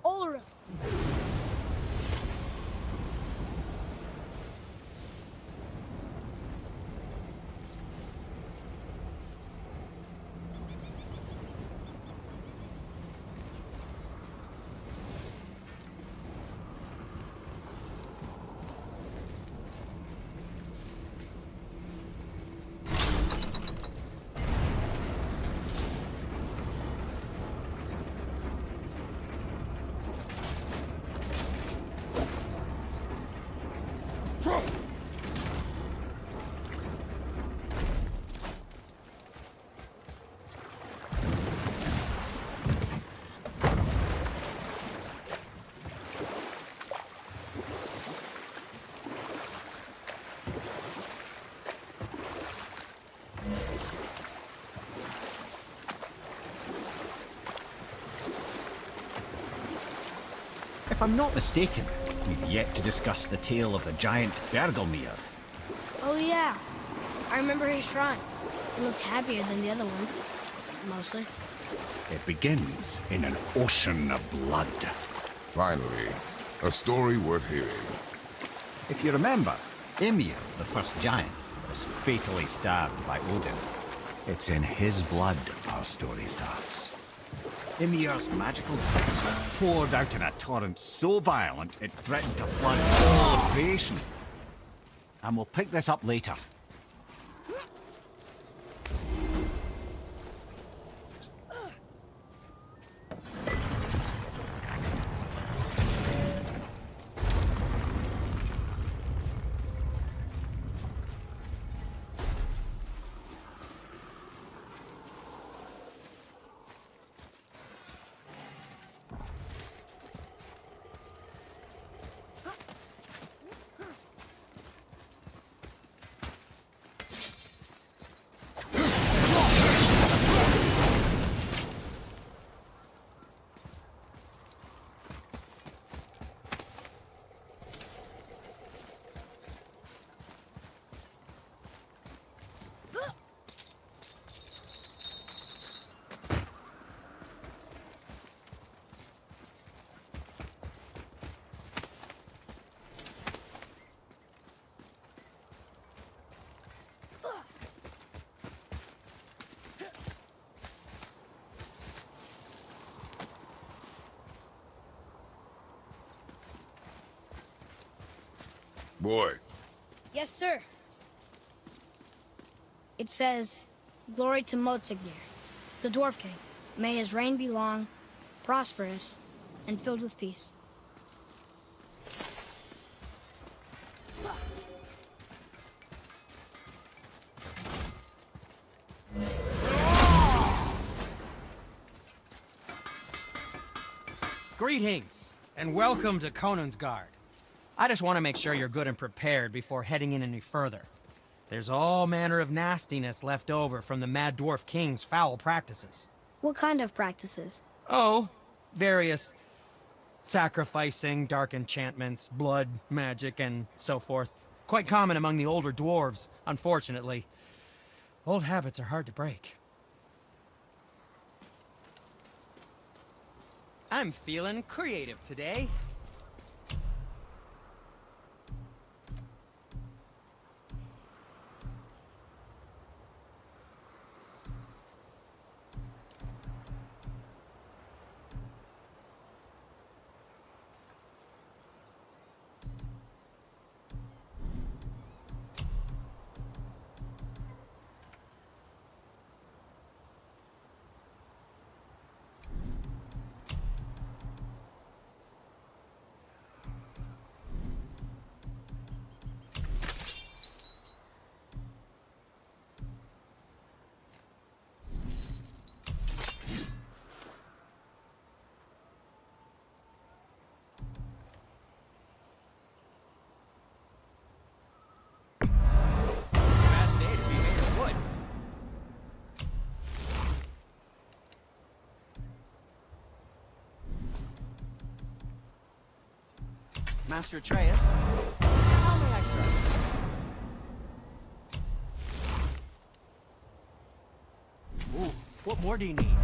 Ulra. If I'm not mistaken, we've yet to discuss the tale of the giant Bergelmir. Oh yeah. I remember his shrine. It looked happier than the other ones. Mostly. It begins in an ocean of blood. Finally, a story worth hearing. If you remember, Ymir, the first giant, was fatally stabbed by Odin. It's in his blood our story starts. Ymir's magical juice poured out in a torrent so violent it threatened to flood all of creation. And we'll pick this up later. Boy. Yes, sir. It says, "Glory to Motsignir, the Dwarf King. May his reign be long, prosperous, and filled with peace." Greetings, and welcome to Conan's Guard. I just want to make sure you're good and prepared before heading in any further. There's all manner of nastiness left over from the Mad Dwarf King's foul practices. What kind of practices? Oh, various sacrificing, dark enchantments, blood, magic, and so forth. Quite common among the older dwarves, unfortunately. Old habits are hard to break. I'm feeling creative today. Master Atreus, how may I serve? Ooh, what more do you need?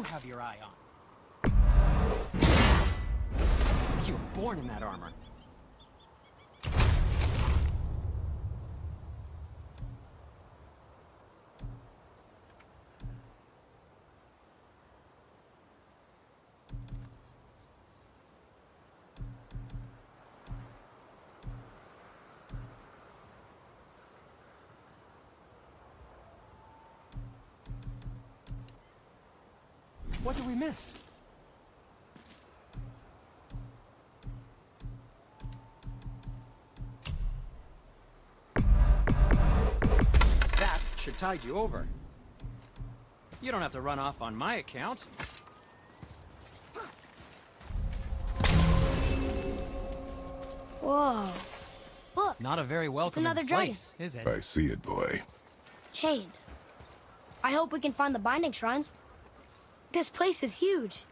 have your eye on. It's like you were born in that armor. What did we miss? That should tide you over. You don't have to run off on my account. Whoa. Look, Not a very welcoming another dragon. place, is it? I see it, boy. chained. I hope we can find the binding shrines. This place is huge.